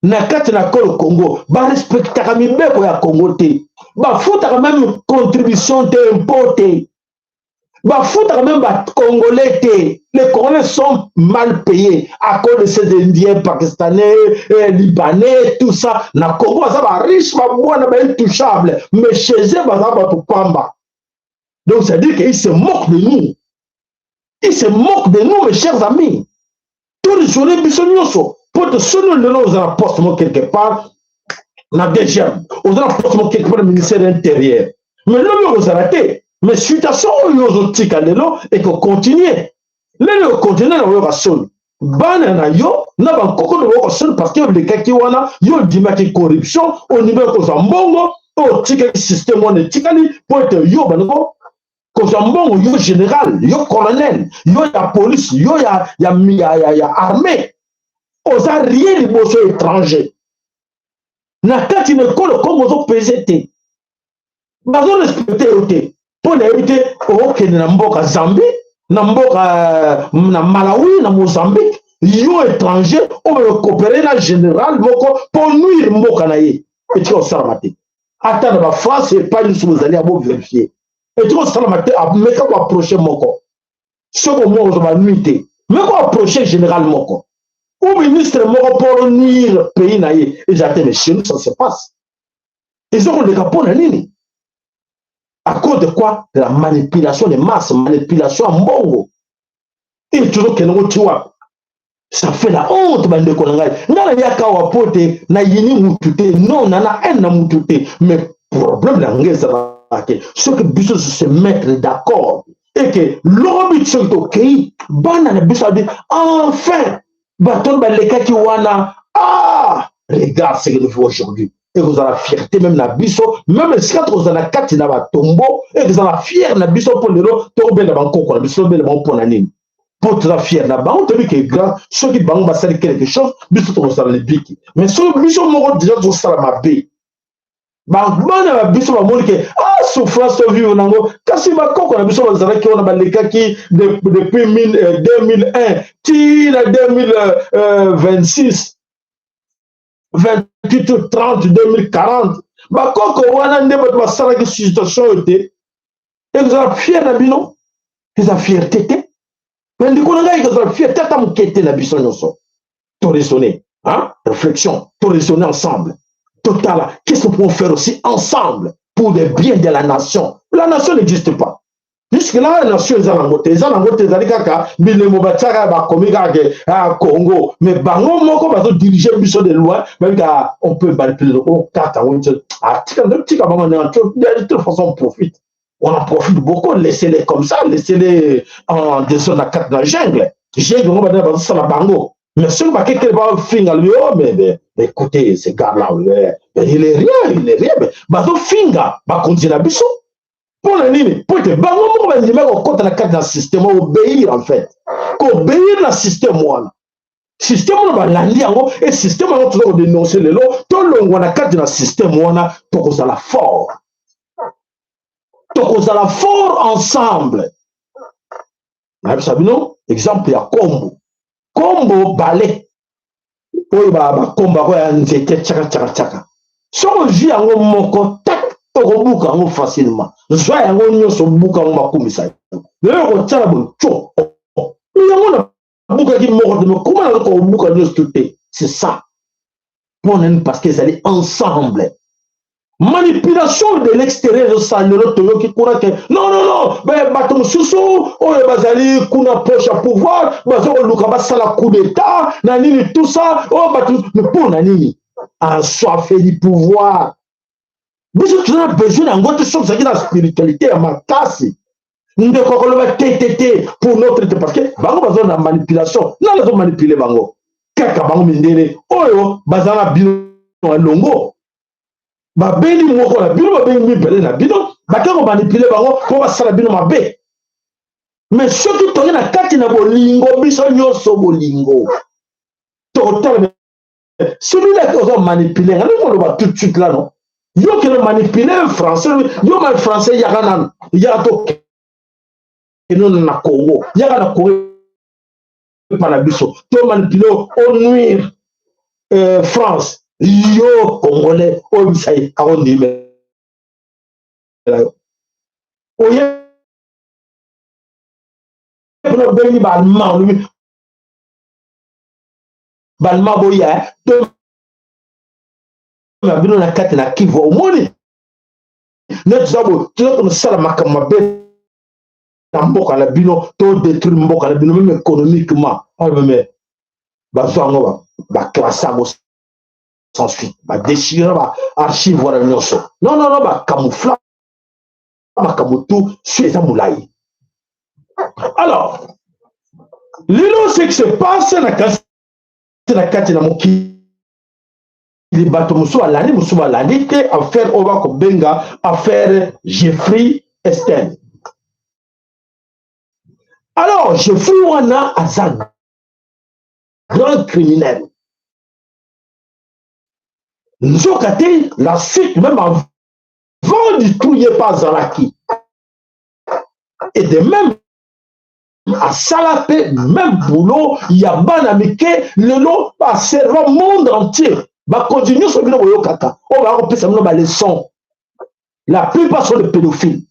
Na kati na ekolo Congo, ils respectent la mibeko ya Congo te. Ils font même contribution te importer. Bah, fout quand même bah, Congolais. Les Congolais sont mal payés à cause de ces Indiens, Pakistanais, Libanais, tout ça. Na Congo, ça va riche, ma bonne, intouchable. Mais chez eux, ça va tout pamba. Donc, ça veut dire qu'ils se moquent de nous. Ils se moquent de nous, mes chers amis. Tous les jours, ils sont pour te sonner le nom, aux postes quelque part, la deuxième, aux postes quelque part, le ministère de l'Intérieur. Mais là, vous arrêtez. Mais situation où vous et que continuez. Là, vous continuez à vous rassurer. Banana yo, n'a pas encore de vous rassurer parce que les cas qui wana, yo dit corruption au niveau de Zambongo, au système on est ticali pour être yo banako. Kozambongo yo général, yo colonel, yo ya police, yo ya armée. Osa rien liboso étranger. Na kati ne kolo comme ozo PZT. Bazo respecter ote. Pour l'éviter OK na mboka Zambie, na mboka na Malawi, na Mozambique, yo étranger, on va coopérer na général moko pour nuire mboka na ye. Et tu osala mate. Attends na France et pas nous vous allez à vérifier. Et tu vas mais quand on approche Moko, ce que moi je vais nuiter, mais quand on approche général Moko, ou ministre Moko pour nuire le pays naïe, et j'attends, mais chez nous ça se passe. Ils ont des capons à nini. À cause de quoi? De la manipulation des masses, manipulation en bongo. Et toujours que nous tu vois, ça fait la honte, bande kolongai. Nana yaka wapote, na yini mutute, non, nana en na mutute, mais problème la ngé ça va. Ceux qui puissent se mettre d'accord et que l'homme est ok, banane bisa dit enfin, bâton les cas qui wana regarde ce que nous faisons aujourd'hui et vous avez la fierté même la biso même si quand vous avez la carte na ba tombeau et vous avez la fière na biso pour le tomber la banco quoi biso bel bon pour nanine pour la fière na ba on te dit que grand ceux qui bango ba sali quelque chose biso to ça les biki mais ceux biso mo déjà to ça ma bé bana biso ba moni ke souffrance vivre nango kasi bakoko na biso bazalaki on a balekaki depuis 2001 ti na 2026 28 30 2040 bakoko wana nde bato basalaki situation te ezala fier na bino eza fierté te mais ndiko na ngai ezala fierté ata moke te na biso nyonso to raisonner réflexion to raisonner ensemble total, qu'est-ce que nous pouvons faire aussi ensemble pour le bien de la nation? La nation n'existe pas. Jusque-là, la nation est en moté. Ils ont en moté, ils ont dit que Congo. Mais bango moko va diriger le bureau de loi. On peut manipuler le carte. De toute façon, on profite. On en profite beaucoup. Laissez-les comme ça. Laissez-les en descendant la carte de la jungle. Jungle, on va dire ça la bango. Mais si on va quelqu'un va finir lui, mais écoutez, ce gars-là, il est rien. Mais donc, finga, va continuer la biso. Pour le nini, pour te bango, on va dire, on compte la carte dans le système, obéir en fait. Obéir le système, moi. Système, on va l'andi, et le système, on va toujours dénoncer les lois. Tout le monde, on a carte dans le système, on a, tout qu'on la fort. Tout qu'on la fort ensemble. Vous savez, non? Exemple, il y a Combo. Combo balai oyo ba komba ko ya nzete tchaka so ji yango moko tak to buka yango facilement zwa yango nyonso buka ngo makumisa lelo ko tsala bo cho yango na buka ki moko de comment na ko buka nyonso tout c'est ça parce que ça est ensemble. Manipulation de l'extérieur de ça, non, ben, baton sous bazali, kuna poche à pouvoir, bazo lukaba sala coup d'état, nanini, tout ça, mais pour nanini, en soifé du pouvoir. Mais tu as besoin d'un autre chose, c'est la spiritualité à ma casse. Nous devons pour notre, parce que, bango bazo na manipulation, non, les hommes manipulés bango. Kaka bango mindene, oyo, bazala bino longo. Babeli moko na bino babengi mibele na bino bakako manipule bango po basala bino mabe mais soki toye na kati na bolingo biso nyonso bolingo total celui-là qui osa manipule nga ndenge oloba tout de suite là non yo kele manipule français yo ma français yaka nanu yaka to keno na Congo yaka na Congo pa na biso to manipule au nuire France yo Congolais o bisai a on dit mais oye no bengi balma boya to ma bino na kati na Kivu omoni net zabo to no sala makama be na mboka na bino to détruire mboka na bino même économiquement même bazango ba klasamo sans suite ba déchirer ba archive wala nyonso non ba camouflage ba kamutu sur les moulay. Alors lilo ce qui se passe na kati na mokili bato musu alandi te affaire oba ko benga affaire Jeffrey Epstein. Alors Jeffrey wana azan grand criminel. Nous avons gâté la suite même avant du tout il n'y a pas Zalaki. Et de même à Salapé, même boulot, il y a Banamike, le nom va servir au monde entier. Va continuer sur le boulot kaka. On va repérer ça dans les leçons. La plupart sont des pédophiles.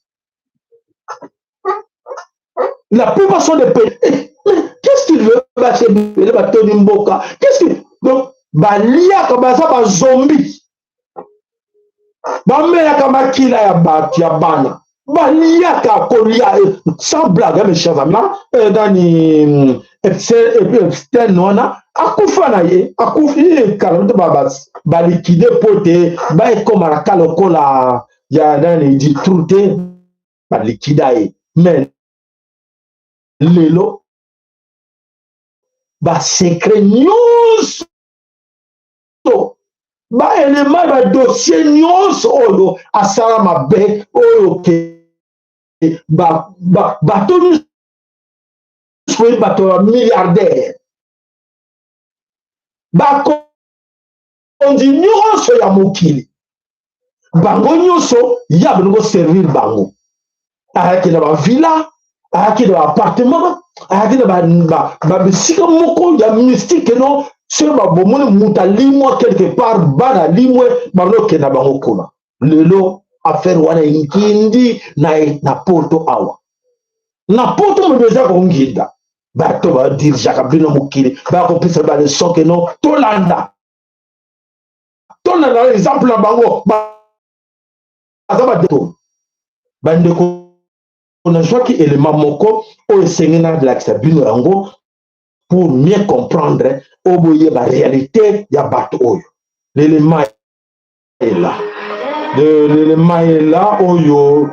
La plupart sont des pédophiles. Mais qu'est-ce qu'il veut? Qu'est-ce qu'il veut? Donc, balia comme ça, ba zombie. Ba meya kama kila ya batu ya bana. Balia ka kolia sans blague mes chers amis. Dans Epstein nona akufa na ye, akufi kalonto babas. Ba liquider pote, ba ekomara kalokola ya dani di trute ba liquider. Mais lelo ba secret news ba élément ba dossier news oyo asala mabe oyo ke ba tonu soy bato milliardaire ba kondi nyonso ya mokili bango nyonso ya bango servir bango ayaki na ba villa ayaki na ba appartement ayaki na ba bisika moko ya mystique non sur ma bomone muta limwa quelque part bana limwe banoke na bango kuna lelo affaire wana inkindi na poto awa na poto mbeza konginda bato ba dirija kabino mukili ba ko pesa ba le soke no tolanda tolanda exemple na bango ba azaba de bande ko na joki élément moko o esengena de la sabino yango pour mieux comprendre oboye la réalité ya bato oyo l'élément est là l'élément est là oyo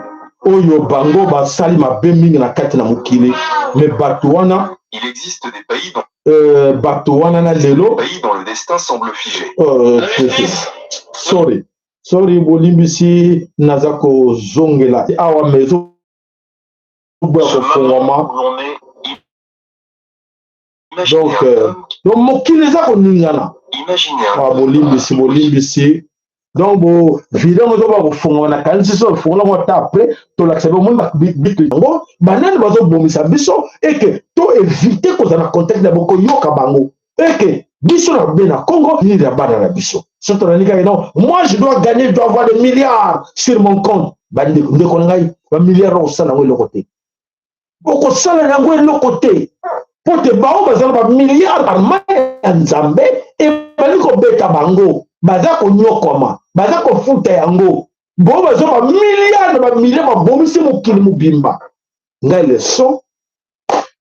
bango basali mabe mingi na kati na mokili mais bato wana il existe des pays dont bato wana na lelo pays dont le destin semble figé. Sorry bolimbisi naza kozongela awa mezo boya kofungwama. Donc mokili eza koningana bolimbisi donc bo video mozo ba kofungana kanisi so fungana mo ta après to la sebe mo bitu ngo banani bazo bomisa biso et que to éviter ko na contexte na boko yoka bango et que biso na bena Congo ni la bana na biso surtout na nika non moi je dois gagner, je dois avoir des milliards sur mon compte bande ko ngai ba milliards au sana ngo le côté boko sala na ngo le côté pour te bao bazala ba milliards par mois nzambe et bali ko beta bango baza ko nyokoma baza ko futa yango bo bazo ba milliards ba milliards ba bomisi mokili mubimba ngai le son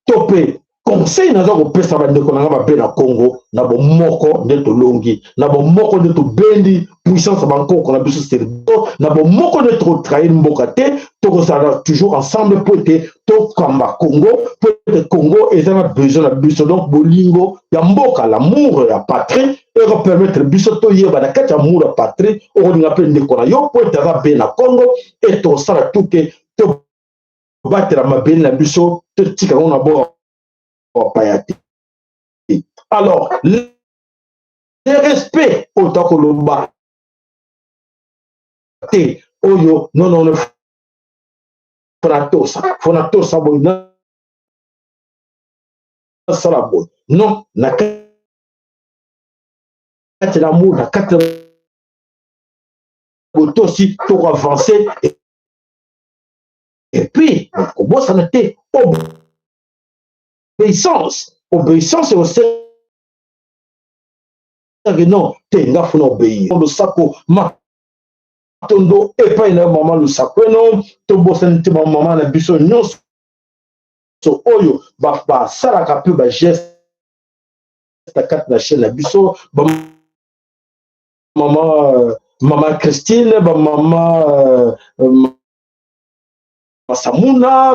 topé conseil naza ko pesa ba ndeko na ba pe na Congo na bo moko nde to longi na bo moko nde to bendi puissance banko ko na biso serdo na bo moko nde to trahir mboka te to ko sala toujours ensemble pour te to kamba Congo pour te Congo et ça a besoin de biso donc bolingo ya mboka l'amour ya patrie et va permettre biso to yeba na kati amour ya patrie o ko ngape ndeko na yo pour te va be na Congo et to sala tout que to battre la mabene na biso to tika on a bo. Alors, le respect autant que le bas. Oyo, non, Fonatosa, non, na kati l'amour, na kati aussi pour avancer. Et puis, comment ça n'était obéissance. Obéissance, c'est aussi non, t'es n'a pas obéir. Le saco, matondo, et pas une maman le saco, non, tombo senti maman la biso non. So oyo, ba sala ka peu ba geste ta carte na chaîne la biso, ba maman Christine, ba maman Samuna,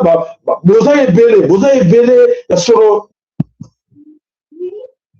boza ebele, ya solo